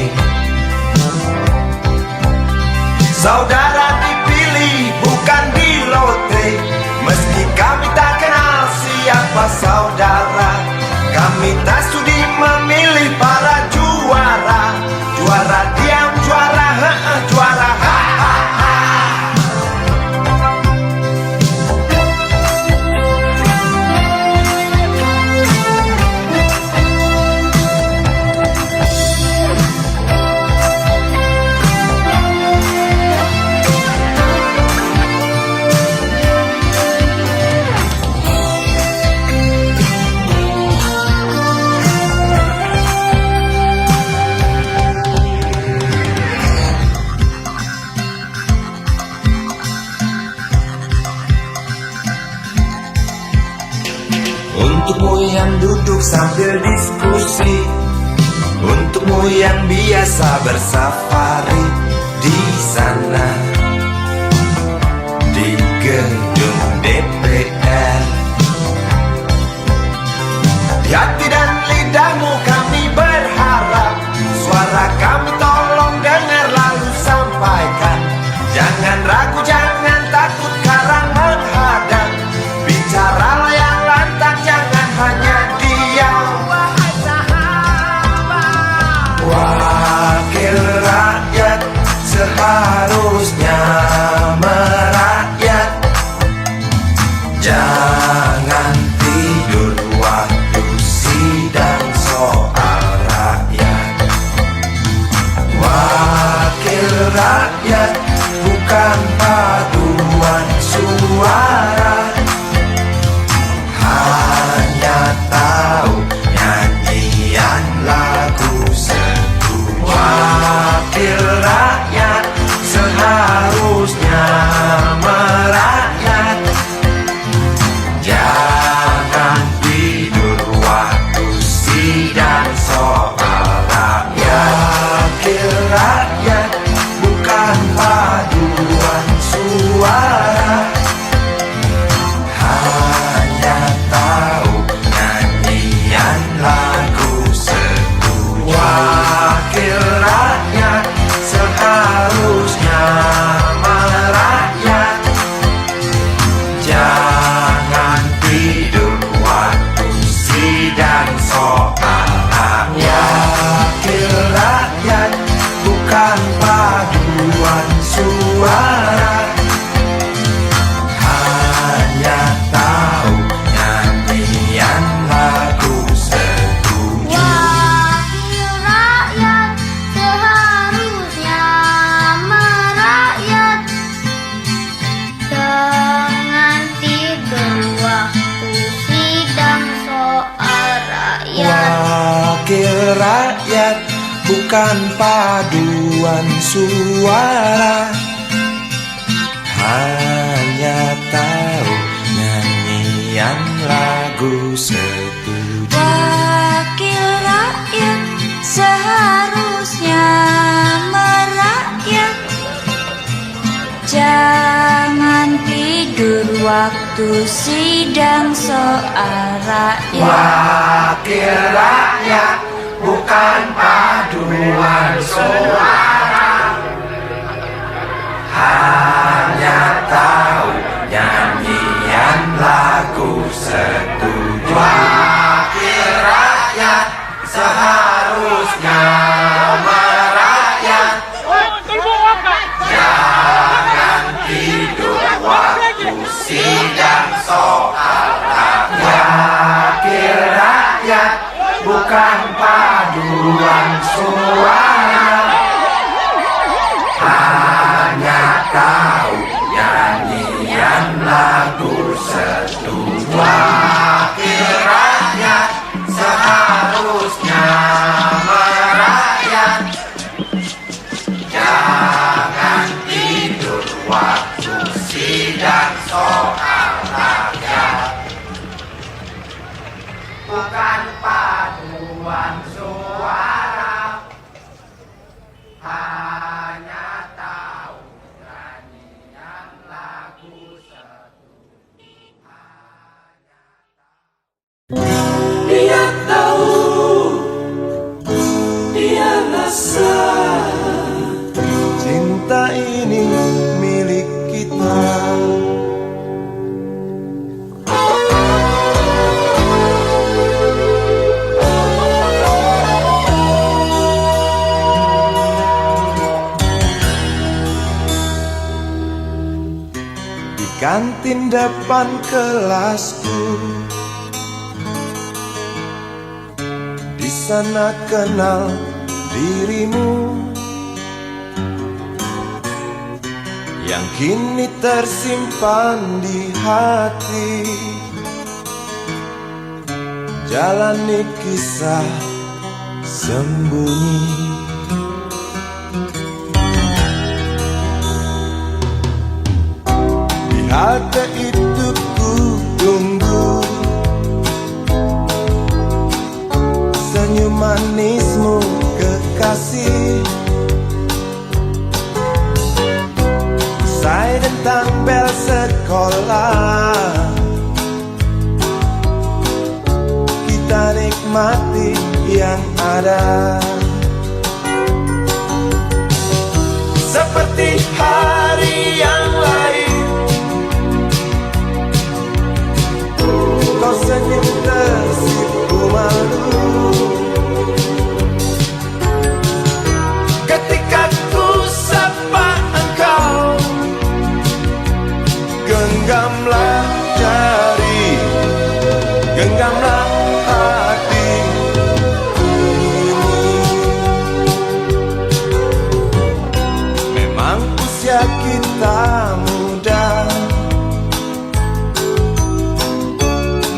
Saudara dipilih bukan di lotre, meski kami tak kenal siapa saudara. Kami tak sudi memilih para juara, juara diam, juara juara Untukmu yang duduk sambil diskusi, untukmu yang biasa bersafari di sana, di gedung DPR. Di hati dan lidahmu kami berharap, suara kami tolong dengar lalu sampaikan. Jangan ragu, jangan takut karang menghadang. Bicaralah yang lantang, jangan hanya diam. Wahai sahabat, wakil rakyat seharusnya merakyat. Jangan tidur waktu sidang soal rakyat. Wakil rakyat bukan paduan suara, hanya tahu nyanyian lagu setuju. Wakil rakyat seharusnya merakyat. Jangan tidur waktu sidang soal rakyat. Wakil rakyat bukan paduan suara, hanya tahu nyanyian lagu setuju. Wakil rakyat seharusnya merakyat. Jangan tidur waktu sidang soal rakyat. Wakil rakyat bukan paduan suara, hanya tahu nyanyian lagu setuju. Wakil rakyat seharusnya merakyat. Jangan tidur waktu sidang soal rakyat. Wakil rakyat bukan paduan suara, hanya tahu nyanyian lagu setuju. Wakil rakyat seharusnya merakyat. Jangan tidur waktu sidang soal rakyat. Wakil rakyat bukan paduan suara, hanya tahu nyanyian lagu setuju. Bukan paduan suara, hanya tahu nyanyian lagu satu. Dia tahu, dia rasa Cinta ini milik kita. Di kantin depan kelasku, di sana kenal dirimu, yang kini tersimpan di hati. Jalani kisah sembunyi. Di halte itu ku tunggu senyum manismu kekasih. Usai tentang bel sekolah, kita nikmati yang ada. Seperti hari yang lain, kau senyum tersipu malu ketika ku sapa engkau. Genggamlah jari, genggamlah hati ini. Memang usia kita muda,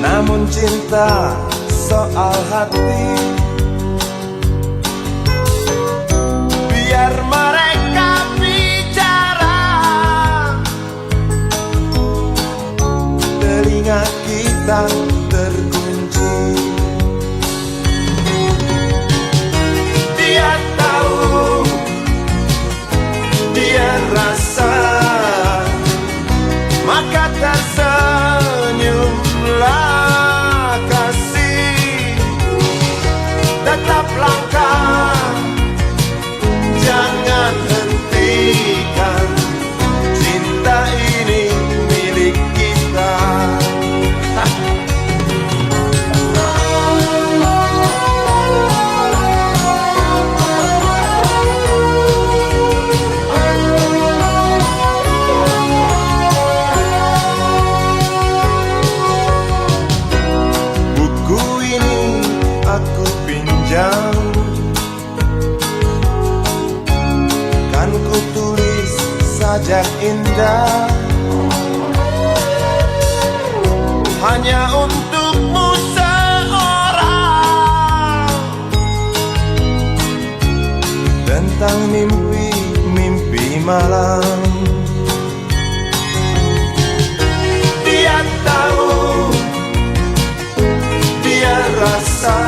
namun cinta soal hati. Biar mereka bicara, telinga kita terkunci. Dia tahu, dia rasa, maka tersenyumlah kasih. Tetap langkah, jangan hentikan, cinta ini milik kita. Buku ini aku pinjam, kan ku tulis sajak indah, hanya untukmu seorang, tentang mimpi-mimpi malam. Dia tahu, dia rasa,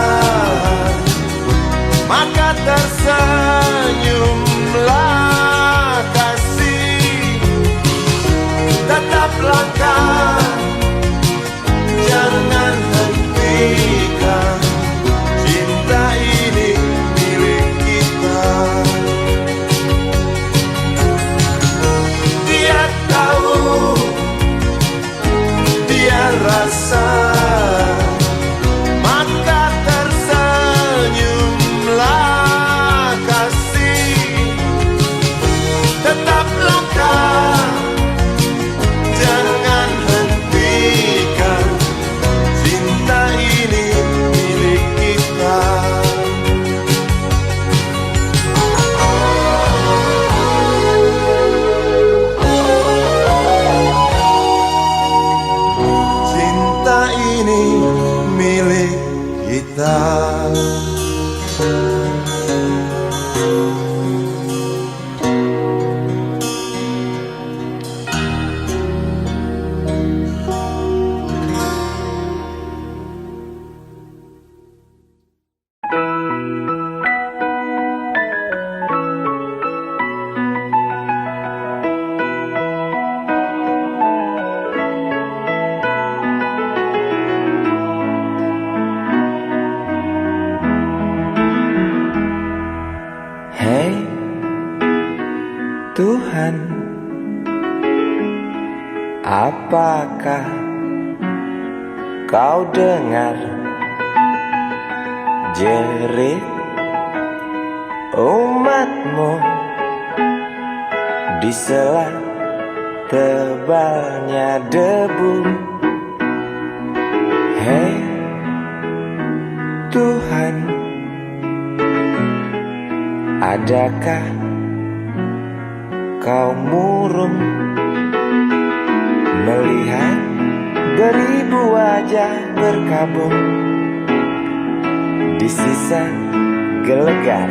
maka tersenyumlah kasih. Tetap langkah, jangan hentikan, cinta ini milik kita. Dia tahu, dia rasa, maka tersenyumlah kasih. Tuhan, apakah kau dengar jerit umatmu di sela tebalnya debu? Hei Tuhan, adakah kau murung melihat beribu wajah berkabung di sisa gelegar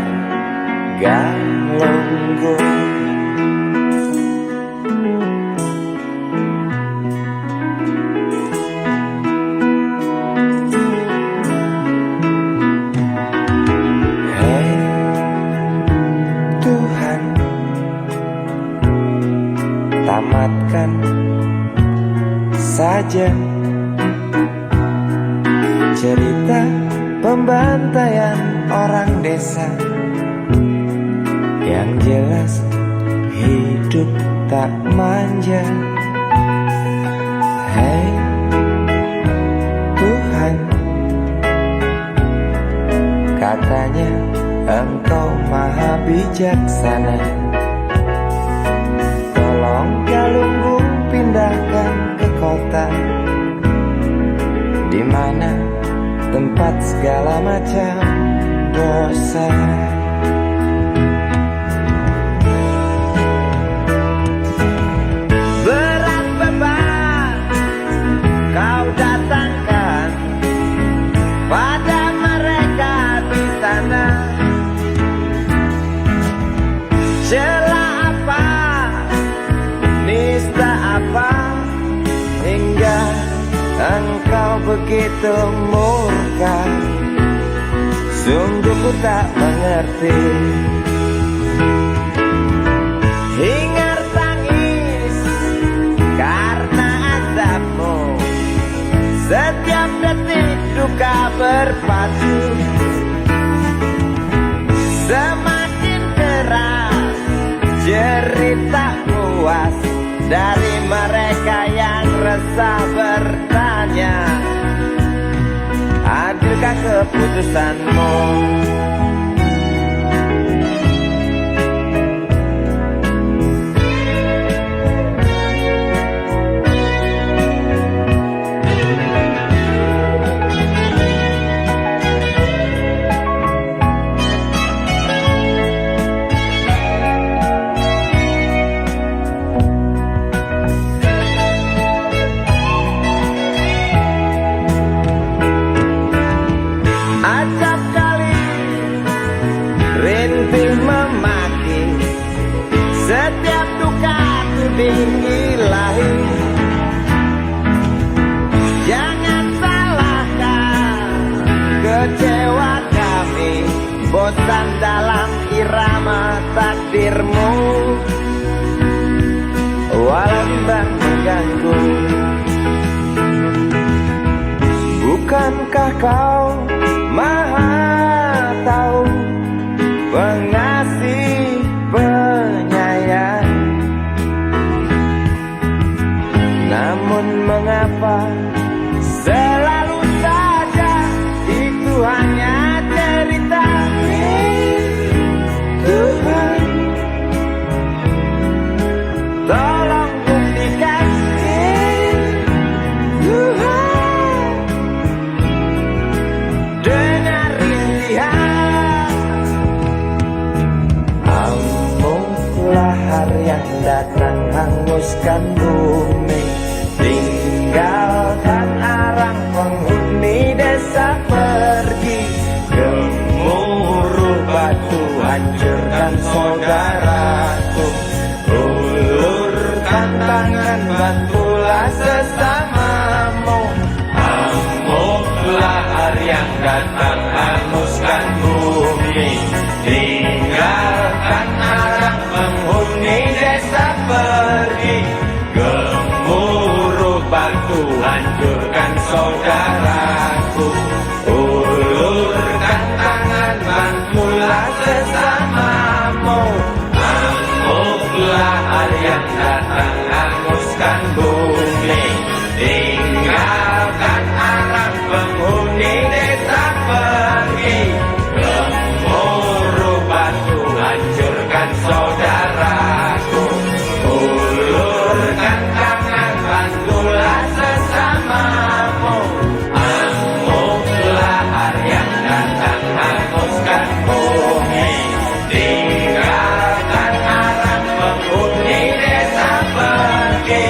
Galunggung? Hei Tuhan, tamatkan saja cerita pembantaian orang desa. Yang jelas hidup tak manja. Hei Tuhan, katanya Engkau maha bijaksana. Tolong Galunggung pindahkan ke kota, di mana tempat segala macam dosa. Berat beban kau datangkan pada mereka di sana. Celah apa, nista apa, hingga Engkau begitu murka. Sungguh ku tak mengerti. Hingar tangis karena azabmu, setiap detik duka berpatu. Semakin keras jerit tak puas dari mereka yang resah bertanya, adilkah keputusanmu? Acap kali rintih memaki, setiap duka tuding ilahi. Jangan salahkan kecewa kami, bosan dalam irama takdirmu. Walau bimbang mengganggu, bukankah kau Maha tahu, pengasih penyayang? Namun mengapa selalu saja itu hanya cerita? Tuhan, tolong buktikan. Tuhan, dengar rintihan. Amuklah hari yang datang hanguskan bumi, tinggalkan arang penghuni desa pergi. Gemuruh batu hancurkan saudaraku, ulurkan tangan bantulah sesamamu. Amuklah hari yang datang hanguskan bumi, tinggalkan arang penghuni desa pergi. lahar yang datang hanguskan bumi. Tinggalkan arang penghuni desa pergi. Gemuruh batu hancurkan saudaraku. Ulurkan tangan bantulah sesamamu. Amuk lahar yang datang hanguskan bumi. Tinggalkan arang penghuni desa pergi.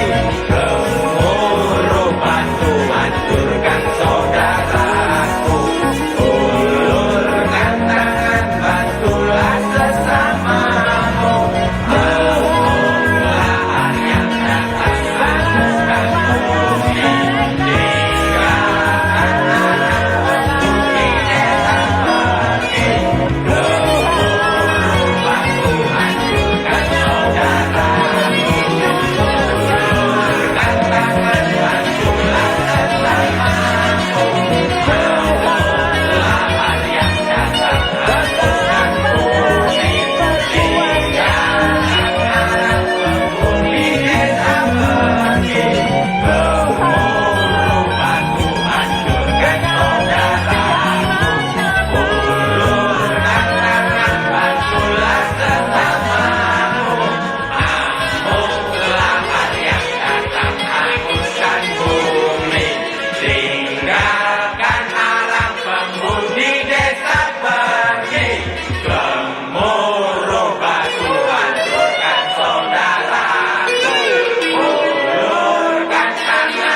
Gemuruh batu hancurkan saudaraku. Ulurkan tangan bantulah sesamamu. Amuk lahar yang datang hanguskan bumi. Tinggalkan arang penghuni desa pergi. Gemuruh batu hancurkan saudaraku. Ulurkan tangan bantulah sesamamu. Amuk lahar yang datang hanguskan bumi. Tinggalkan arang penghuni desa pergi. Gemuruh batu hancurkan saudaraku. Ulurkan tangan bantulah sesamamu. Amuk lahar yang datang hanguskan bumi. Tinggalkan arang penghuni desa pergi. Gemuruh batu hancurkan saudaraku. Ulurkan tangan bantulah sesamamu.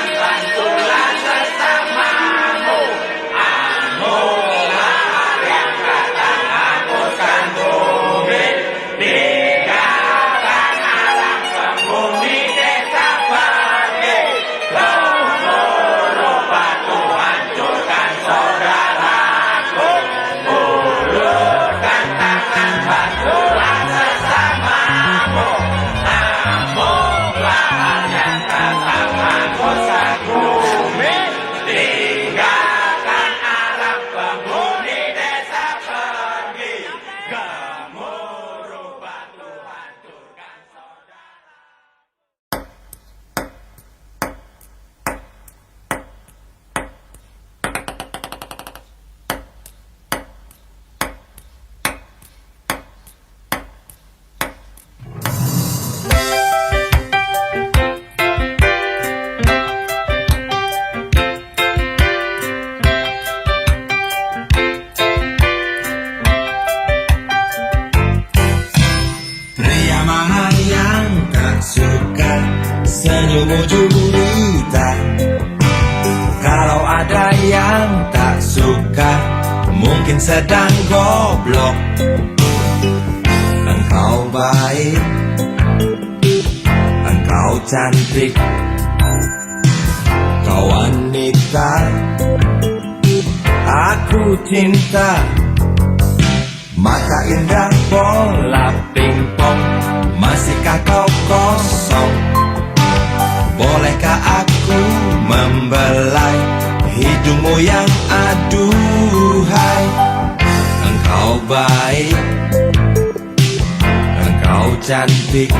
Amuk lahar yang datang hanguskan bumi. Tinggalkan arang penghuni desa pergi. Gemuruh batu hancurkan saudaraku. Ulurkan tangan bantulah sesamamu. Amuk lahar yang datang hanguskan bumi. Tinggalkan arang penghuni desa pergi. Gemuruh batu hancurkan saudaraku. Pria mana yang tak suka senyum gurita? Kalau ada yang tak suka, mungkin sedang goblok. Engkau baik, engkau cantik, kau wanita, aku cinta. Mata indah bola pingpong, masihkah kau kosong? Bolehkah aku membelai hidungmu yang aduhai? Engkau baik, engkau cantik,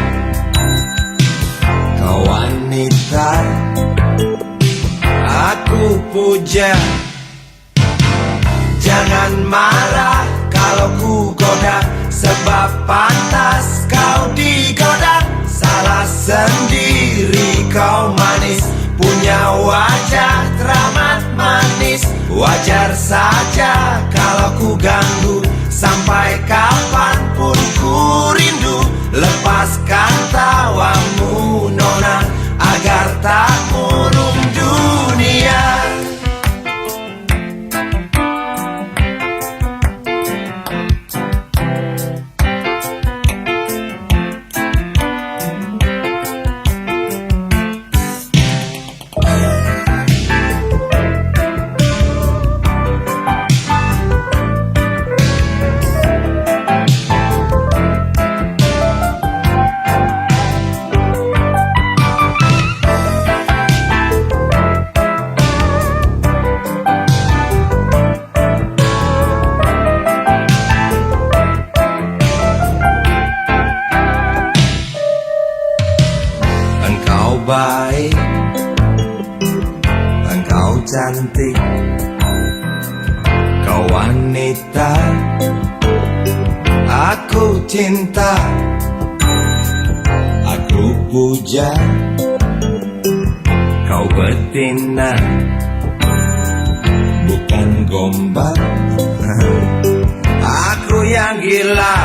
kau wanita, aku puja. Jangan marah kalau ku goda, sebab pantas kau digoda. Salah sendiri kau manis, punya wajah teramat manis. Wajar saja kalau ku ganggu, sampai kapanpun ku rindu. Lepaskan tawamu nona, agar tak murung dunia. baik, engkau cantik, kau wanita, aku cinta, aku puja, kau betina, bukan gombal. Aku yang gila.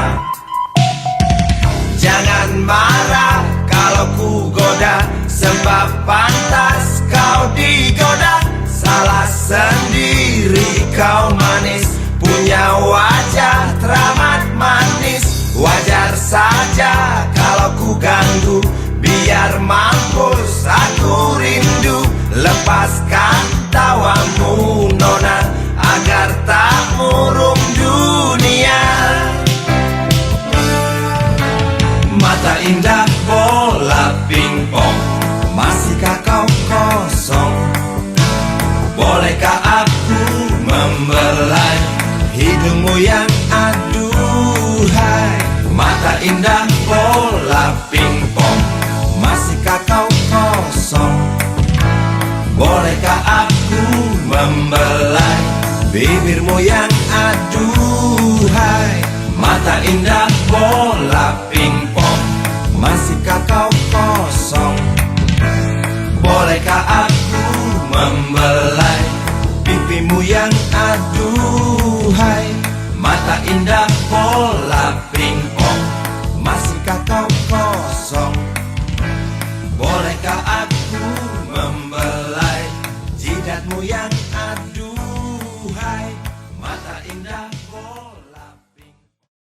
Jangan marah kalau ku goda, sebab pantas kau digoda. Salah sendiri kau manis, punya wajah teramat manis. Wajar saja kalau ku ganggu, biar mampus aku rindu. Lepaskan tawamu nona, agar tak murung dunia. Mata indah bola pingpong, masihkah kau kosong? Bolehkah aku membelai hidungmu yang aduhai? Mata indah bola pingpong, masihkah kau kosong? Bolehkah aku membelai bibirmu yang aduhai? Mata indah bola pingpong, masihkah kau kosong? Bolehkah aku membelai pipimu yang aduhai? Mata indah bola pingpong, masihkah kau kosong? Bolehkah aku membelai jidatmu yang